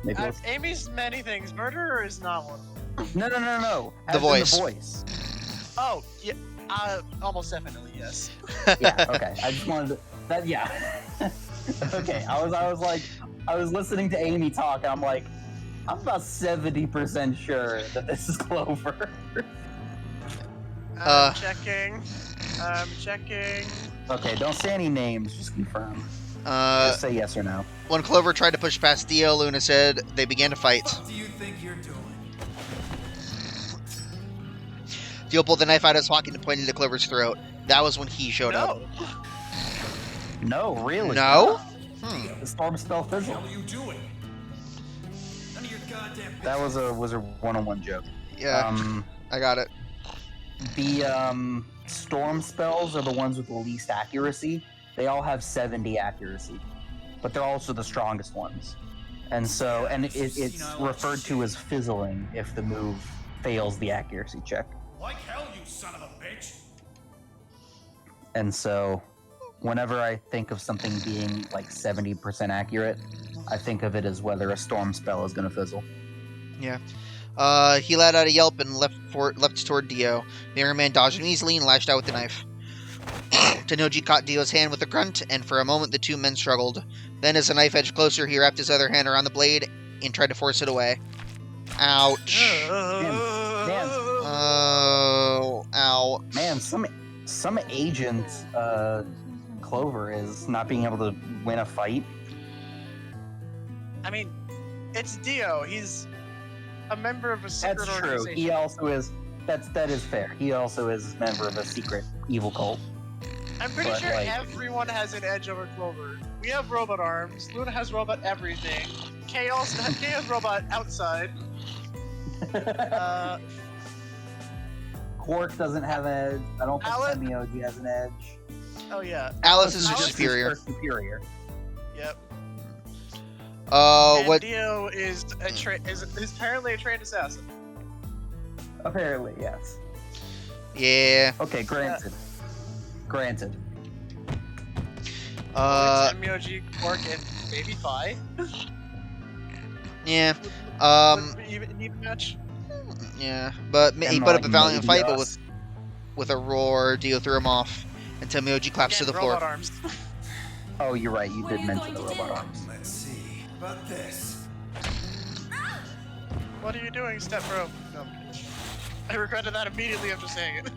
Maybe let's- Amy's many things. Murderer is not one of them. No. The As in voice. The voice. Oh, yeah. Almost definitely, yes. Yeah. Okay. I just wanted to. That. Yeah. Okay. I was listening to Amy talk, and I'm like, I'm about 70% sure that this is Clover. Uh. Checking. I'm checking. Okay, don't say any names. Just confirm. Just say yes or no. When Clover tried to push past Dio, Luna said they began to fight. What do you think you're doing? Dio pulled the knife out of his pocket and pointed to Clover's throat. That was when he showed up. No, really? No? The storm spell fizzled. What are you doing? None of your goddamn That was a one-on-one joke. Yeah, I got it. The storm spells are the ones with the least accuracy. They all have 70 accuracy, but they're also the strongest ones. And so, it's referred to as fizzling if the move fails the accuracy check. Like hell, you son of a bitch! And so, whenever I think of something being like 70% accurate, I think of it as whether a storm spell is going to fizzle. Yeah. He let out a yelp and leapt toward Dio. The Iron Man dodged him easily and lashed out with the knife. Tennoji caught Dio's hand with a grunt, and for a moment the two men struggled. Then, as the knife edged closer, he wrapped his other hand around the blade and tried to force it away. Ouch. Man, Oh, ow. man, some agent Clover is not being able to win a fight. I mean, it's Dio. He's a member of a secret That's true. organization. He also is. That is fair. He also is a member of a secret evil cult. I'm pretty But, sure like- everyone has an edge over Clover. We have robot arms. Luna has robot everything. Kay has robot outside. Quark doesn't have an edge. I don't think Alan- Semioji has an edge. Oh yeah. Alice is Alice is superior. Superior. Yep. Oh, And what? Dio is is apparently a trained assassin. Apparently, yes. Yeah. Okay, granted. Granted. Uh, Semioji, Quark, and maybe Phi. yeah. Even match. Yeah. But he And, put up like, a valiant maybe fight, but us. with a roar, Dio threw him off, and Tennoji collapsed to the Again, floor. robot arms. Oh, you're right. You What did are you mention the going to robot do? arms. Let's see. How about this? What are you doing, Step Bro? No. I regretted that immediately after saying it.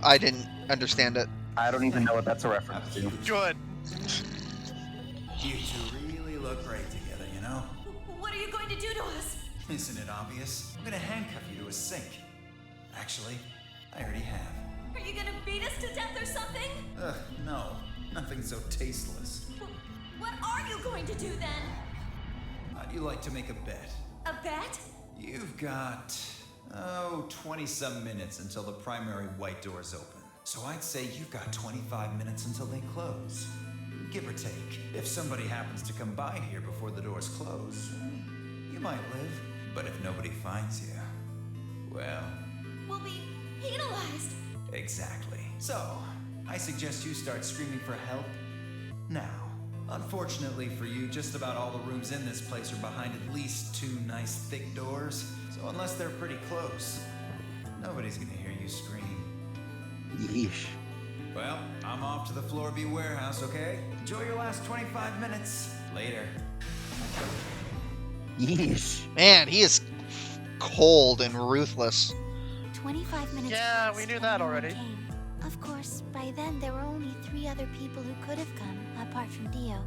I didn't understand it. I don't even know what that's a reference to. Good. You two really look great together, you know? What are you going to do to us? Isn't it obvious? I'm gonna handcuff you to a sink. Actually, I already have. Are you gonna beat us to death or something? Ugh, no. Nothing so tasteless. What are you going to do then? How'd you like to make a bet? A bet? You've got, 20-some minutes until the primary white doors open. So I'd say you've got 25 minutes until they close. Give or take. If somebody happens to come by here before the doors close, you might live. But if nobody finds you, well, We'll be penalized. exactly. So, I suggest you start screaming for help now. Unfortunately for you, just about all the rooms in this place are behind at least 2 nice thick doors. So unless they're pretty close, nobody's gonna hear you scream. Yeesh. Well, I'm off to the Floor B warehouse, okay? Enjoy your last 25 minutes. Later. Yeesh. Man, he is cold and ruthless. 25 minutes. Yeah, passed we knew and that no one already. came. Of course, by then there were only 3 other people who could have come, apart from Dio.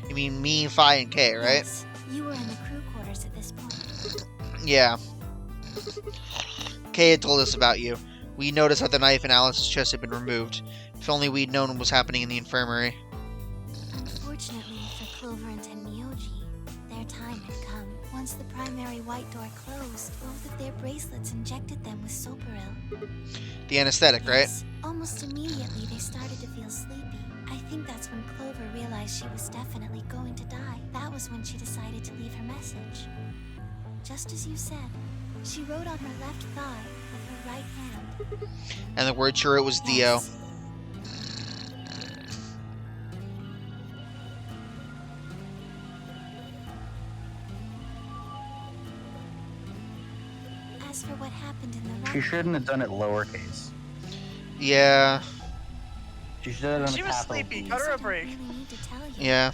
You mean me, Phi, and Kay, right? Yes, you were in the crew quarters at this point. Yeah. Kay had told us about you. We noticed that the knife in Alice's chest had been removed. If only we'd known what was happening in the infirmary. Fortunately for Clover and Tenmyoji, their time had come. Once the primary white door closed, both of their bracelets injected them with Soparil. The anesthetic, right? Yes, almost immediately they started to feel sleepy. I think that's when Clover realized she was definitely going to die. That was when she decided to leave her message. Just as you said, she wrote on her left thigh with her right hand. And the word sure it was Dio. Yes. As for what happened in the right She shouldn't have done it lowercase. Yeah. She should have done She a was capital sleepy. B. Cut her a I don't break. really need to tell you. Yeah.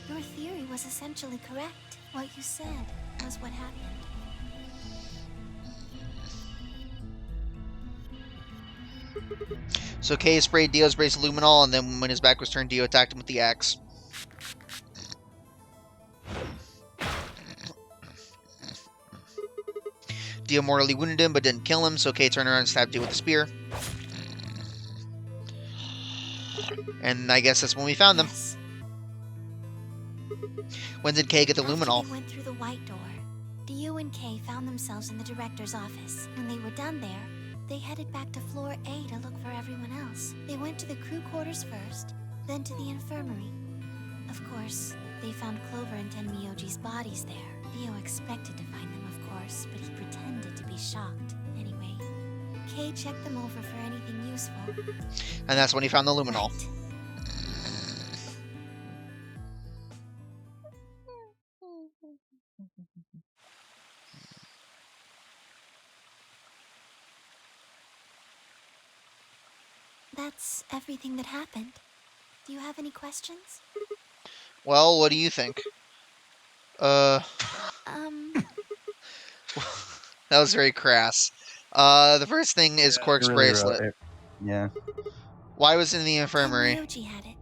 Your theory was essentially correct. What you said was what happened. So Kay sprayed Dio's brace with luminol, and then when his back was turned, Dio attacked him with the axe. Dio mortally wounded him, but didn't kill him, so Kay turned around and stabbed Dio with a spear. And I guess that's when we found them. Yes. When did Kay get the luminol? They went through the white door. Dio and Kay found themselves in the director's office. When they were done there, they headed back to floor A to look for everyone else. They went to the crew quarters first, then to the infirmary. Of course, they found Clover and Tenmyoji's bodies there. Dio expected to find them, of course, but he pretended to be shocked. Anyway, Kay checked them over for anything useful. And that's when he found the luminol. Right. That's everything that happened. Do you have any questions? Well, what do you think? That was very crass. The first thing is Quark's bracelet. Yeah. Why was it in the infirmary? Tenmyoji had it.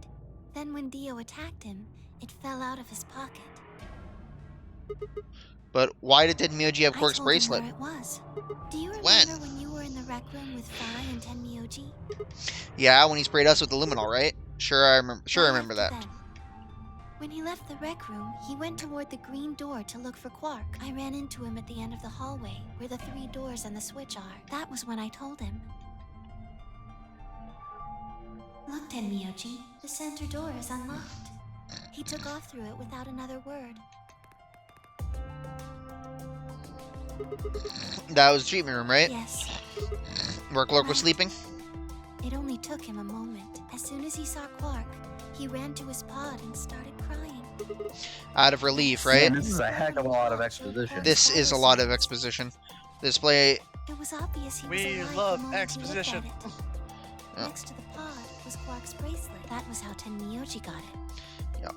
Then when Dio attacked him, it fell out of his pocket. But why did Tenmyoji have Quark's I told bracelet? him where it was. Do you remember When? when you were in the rec room with Fi and Tenmyoji? Yeah, when he sprayed us with the luminol, right? Sure, I remember. Sure, I remember that. Then. When he left the rec room, he went toward the green door to look for Quark. I ran into him at the end of the hallway, where the 3 doors and the switch are. That was when I told him. Look, Tenmyoji, the center door is unlocked. He took off through it without another word. That was the treatment room, right? Yes. Where Quark was sleeping? It only took him a moment. As soon as he saw Quark, he ran to his pod and started crying. Out of relief, right? Man, this is a heck of a lot of exposition. This is a lot of exposition. Display. It was obvious he was We alive love the moment he looked exposition. at it. Yeah. Next to the pod was Quark's bracelet. That was how Tenmyoji got it.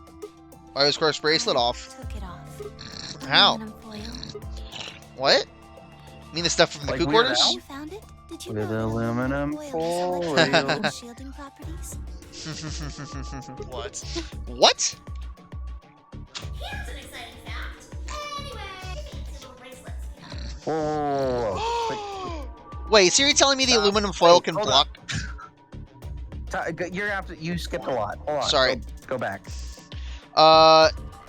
Why was Quark's bracelet off? Took it off. How? Aluminum foil. What? You mean the stuff from the Like crew Weird quarters? Al? You found it? Did you With know that aluminum foil foil. has electromagnetic shielding properties? What? What? Here's an exciting fact. Anyway, these little bracelets. Whoa. Wait, so you're telling me the Stop. aluminum foil Wait, can hold block? You skipped a lot. Hold on. Sorry. Go back.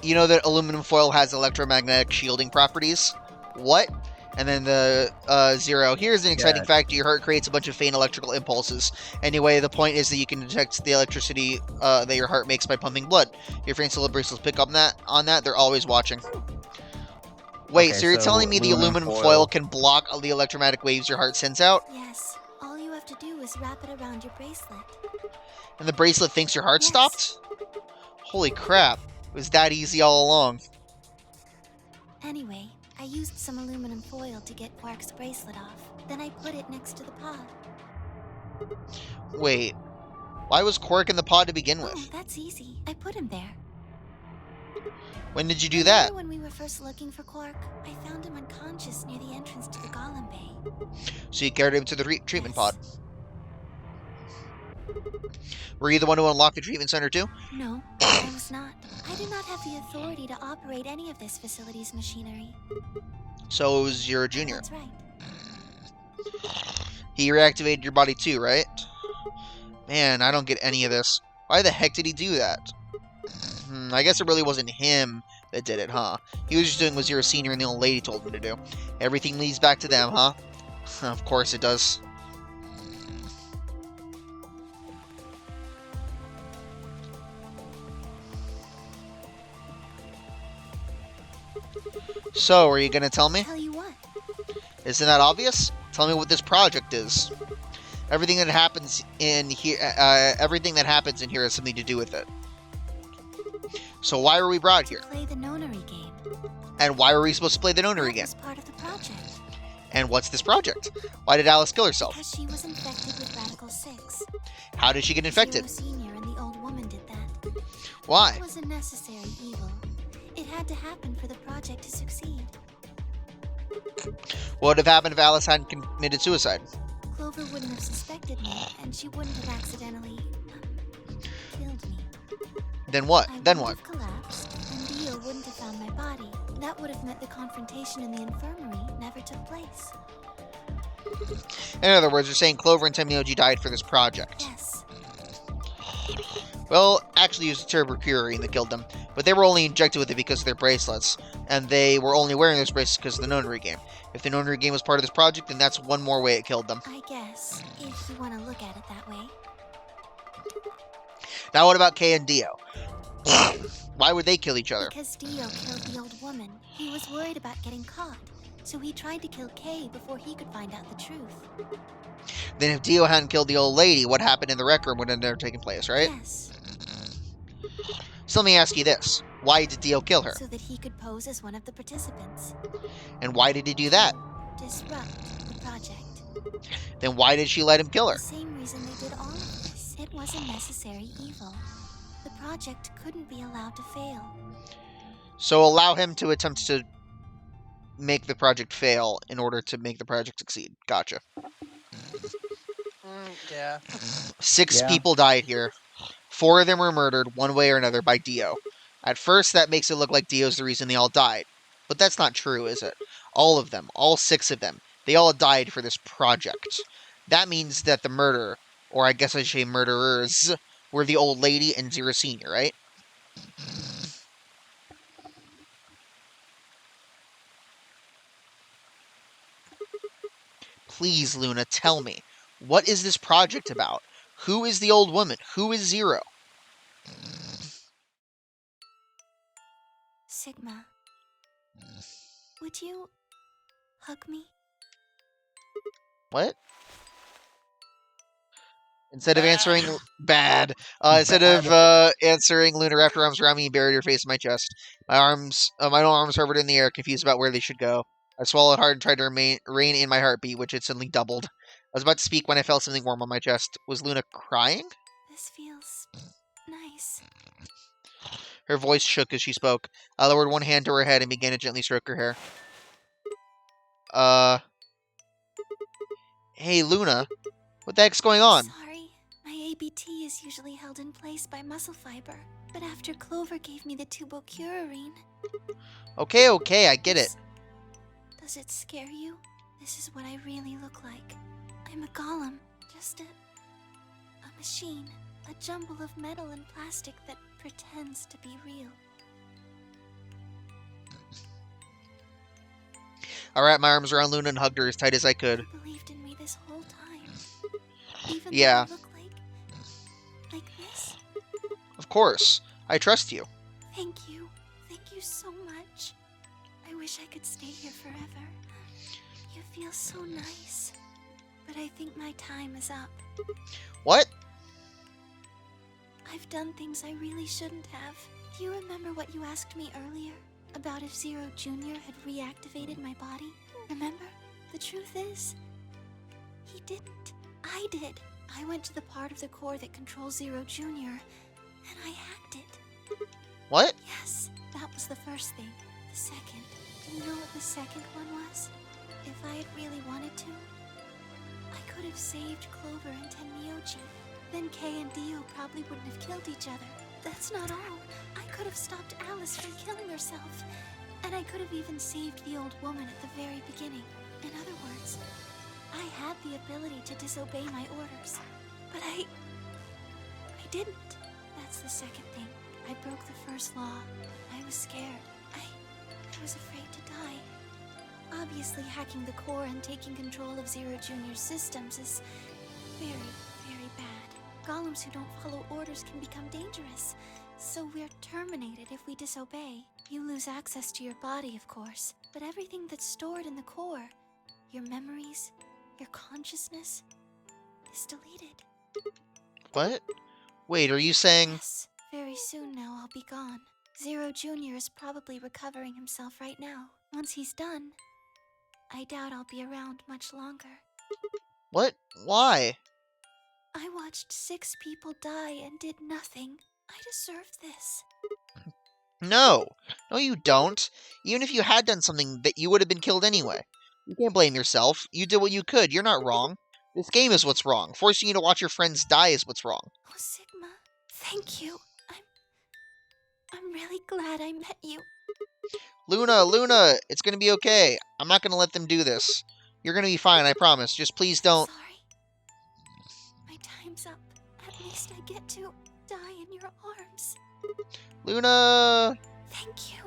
You know that aluminum foil has electromagnetic shielding properties? What? And then the zero. Here's an exciting Yeah. fact. Your heart creates a bunch of faint electrical impulses. Anyway, the point is that you can detect the electricity that your heart makes by pumping blood. Your faint solar bracelets pick up on that. They're always watching. Wait, Okay, so you're so telling me the aluminum foil can block the electromagnetic waves your heart sends out? Yes. All you have to do is wrap it around your bracelet. And the bracelet thinks your heart Yes. stopped? Holy crap. It was that easy all along. Anyway, I used some aluminum foil to get Quark's bracelet off. Then I put it next to the pod. Wait. Why was Quark in the pod to begin Oh, with? that's easy. I put him there. When did you do that? Remember when we were first looking for Quark? I found him unconscious near the entrance to the Golem Bay. So you carried him to the treatment Yes. pod. Were you the one who unlocked the treatment center too? No, I was not. I do not have the authority to operate any of this facility's machinery. So it was your junior. That's right. He reactivated your body too, right? Man, I don't get any of this. Why the heck did he do that? I guess it really wasn't him that did it, huh? He was just doing what Zero Senior and the old lady told him to do. Everything leads back to them, huh? Of course it does. So, are you gonna tell me? Tell you what? Isn't that obvious? Tell me what this project is. Everything that happens in here, has something to do with it. So why were we brought here? Play the Nonary game. And why were we supposed to play the Nonary That game? was part of the project. And what's this project? Why did Alice kill herself? Because she was infected with Radical 6. How did she get infected? Zero Senior and the old woman did that. Why? It was a necessary evil. It had to happen for the project to succeed. What would have happened if Alice hadn't committed suicide? Clover wouldn't have suspected me, and she wouldn't have accidentally killed me. Then what? I Then wouldn't what? have collapsed, and Dio wouldn't have found my body. That would have meant the confrontation in the infirmary never took place. In other words, you're saying Clover and Tenmyoji died for this project. Yes. Well, actually, it was the Turbo Purine that killed them, but they were only injected with it because of their bracelets, and they were only wearing those bracelets because of the Nonary game. If the Nonary game was part of this project, then that's one more way it killed them. I guess, if you want to look at it that way. Now what about Kay and Dio? Why would they kill each other? Because Dio killed the old woman. He was worried about getting caught, so he tried to kill Kay before he could find out the truth. Then if Dio hadn't killed the old lady, what happened in the rec room would have never taken place, right? Yes. So let me ask you this. Why did Dio kill her? So that he could pose as one of the participants. And why did he do that? Disrupt the project. Then why did she let him kill her? The same reason they did all of this. It was a necessary evil. The project couldn't be allowed to fail. So allow him to attempt to make the project fail in order to make the project succeed. Gotcha. Yeah. 6 people died here. 4 of them were murdered one way or another by Dio. At first, that makes it look like Dio's the reason they all died. But that's not true, is it? All of them, all 6 of them, they all died for this project. That means that the murderer, or I guess I should say murderers, were the old lady and Zero Senior, right? Please, Luna, tell me. What is this project about? Who is the old woman? Who is Zero? Sigma, would you hug me? What? Instead of answering bad, instead of answering, Luna wrapped her arms around me and buried her face in my chest. My arms hovered in the air, confused about where they should go. I swallowed hard and tried to rein in my heartbeat, which had suddenly doubled. I was about to speak when I felt something warm on my chest. Was Luna crying? This feels nice. Her voice shook as she spoke. I lowered one hand to her head and began to gently stroke her hair. Hey, Luna. What the heck's going on? Sorry, my ABT is usually held in place by muscle fiber, but after Clover gave me the tubocurarine... Okay, I get it. Does it scare you? This is what I really look like. I'm a golem, just a machine, a jumble of metal and plastic that pretends to be real. I wrapped my arms around Luna and hugged her as tight as I could. You believed in me this whole time. Even Yeah. though I look like this? Of course. I trust you. Thank you. Thank you so much. I wish I could stay here forever. You feel so nice. But I think my time is up. What? I've done things I really shouldn't have. Do you remember what you asked me earlier? About if Zero Jr. had reactivated my body? Remember? The truth is, he didn't. I did. I went to the part of the core that controls Zero Jr. and I hacked it. What? Yes, that was the first thing. The second. Do you know what the second one was? If I had really wanted to, I could have saved Clover and Tenmyoji. Then Kay and Dio probably wouldn't have killed each other. That's not all. I could have stopped Alice from killing herself. And I could have even saved the old woman at the very beginning. In other words, I had the ability to disobey my orders. But I didn't. That's the second thing. I broke the first law. I was scared. I was afraid to die. Obviously, hacking the core and taking control of Zero Jr.'s systems is very, very bad. Golems who don't follow orders can become dangerous, so we're terminated if we disobey. You lose access to your body, of course, but everything that's stored in the core, your memories, your consciousness, is deleted. What? Wait, are you saying... Yes, very soon now I'll be gone. Zero Jr. is probably recovering himself right now. Once he's done, I doubt I'll be around much longer. What? Why? I watched 6 people die and did nothing. I deserve this. No. No, you don't. Even if you had done something, that you would have been killed anyway. You can't blame yourself. You did what you could. You're not wrong. This game is what's wrong. Forcing you to watch your friends die is what's wrong. Oh, Sigma, thank you. I'm really glad I met you. Luna, it's gonna be okay. I'm not gonna let them do this. You're gonna be fine, I promise. Just please don't. Sorry. My time's up. At least I get to die in your arms. Luna! Thank you,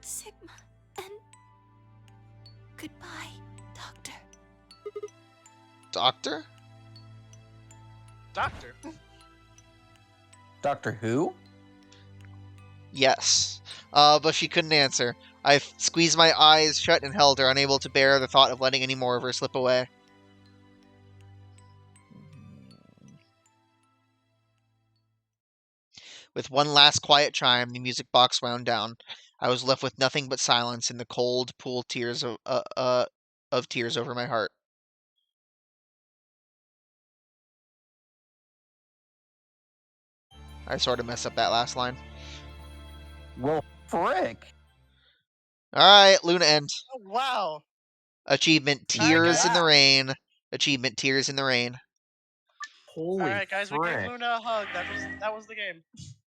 Sigma. And goodbye, Doctor. Doctor? Doctor. Doctor Who? Yes. But she couldn't answer. I squeezed my eyes shut and held her, unable to bear the thought of letting any more of her slip away. With one last quiet chime, the music box wound down. I was left with nothing but silence and the cold pool tears of tears over my heart. I sort of messed up that last line. Well, frick. Alright, Luna end. Oh, wow. Achievement Tears in the Rain. Achievement Tears in the Rain. Holy All right, guys, we frick. gave Luna a hug. That was the game.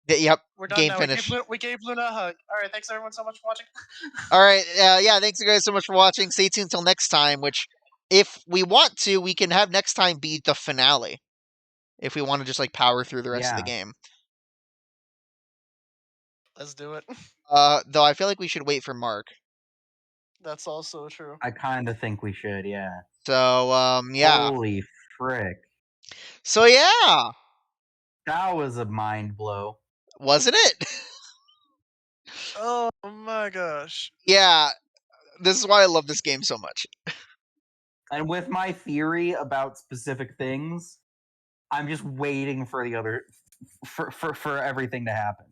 Yep, We're done game now. finished. We gave Luna a hug. All right, thanks everyone so much for watching. Alright, yeah, thanks you guys so much for watching. Stay tuned until next time, which, if we want to, we can have next time be the finale. If we want to just, like, power through the rest of the game. Let's do it. Though I feel like we should wait for Mark. That's also true. I kind of think we should, yeah. So, yeah. Holy frick. So, yeah! That was a mind blow. Wasn't it? Oh my gosh. Yeah, this is why I love this game so much. And with my theory about specific things, I'm just waiting for the other for everything to happen.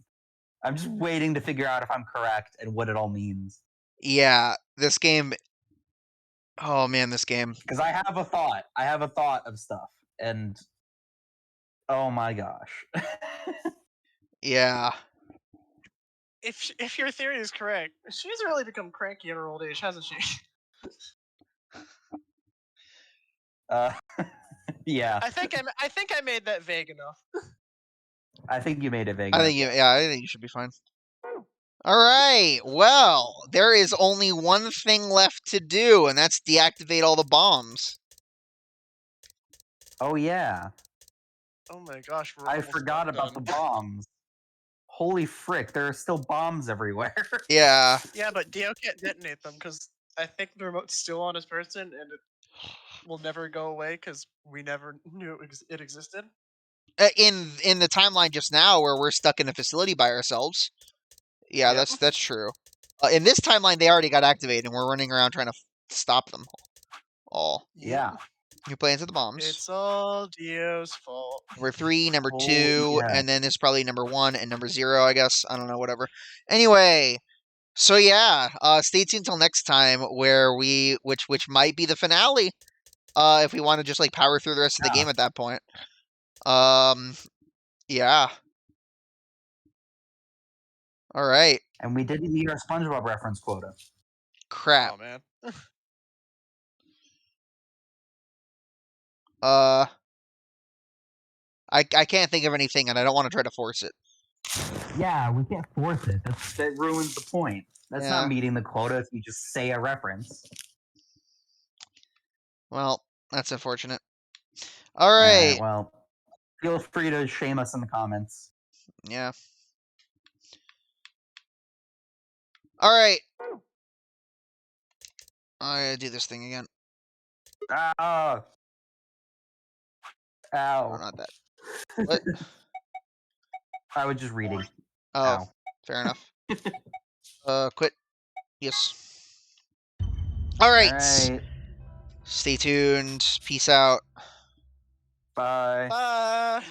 I'm just waiting to figure out if I'm correct and what it all means. Yeah, this game. Oh man, this game. Because I have a thought. I have a thought of stuff, and oh my gosh. Yeah. If your theory is correct, she's really become cranky in her old age, hasn't she? Yeah. I think I made that vague enough. I think you made it vague. I think you should be fine. All right. Well, there is only one thing left to do, and that's deactivate all the bombs. Oh yeah. Oh my gosh. I forgot about the bombs. Holy frick, there are still bombs everywhere. Yeah. Yeah, but Dio can't detonate them because I think the remote's still on his person and it will never go away because we never knew it existed. In the timeline just now, where we're stuck in a facility by ourselves. Yeah, Yep. that's true. In this timeline, they already got activated, and we're running around trying to stop them all. Yeah. New plans of the bombs. It's all Dio's fault. Number 3, number Oh, 2, yeah. and then it's probably number 1 and number 0, I guess. I don't know, whatever. Anyway, so yeah, stay tuned till next time, where which might be the finale, if we want to just like power through the rest of the game at that point. Yeah. All right. And we didn't meet our SpongeBob reference quota. Crap. Oh man. I can't think of anything, and I don't want to try to force it. Yeah, we can't force it. That ruins the point. That's Yeah. not meeting the quota if you just say a reference. Well, that's unfortunate. All right. Well, feel free to shame us in the comments. Yeah. All right. I gotta do this thing again. Ah. Oh, Ow. not that. What? I was just reading. Oh, Ow. fair enough. Quit. Yes. All right. Alright. Stay tuned. Peace out. Bye. Bye.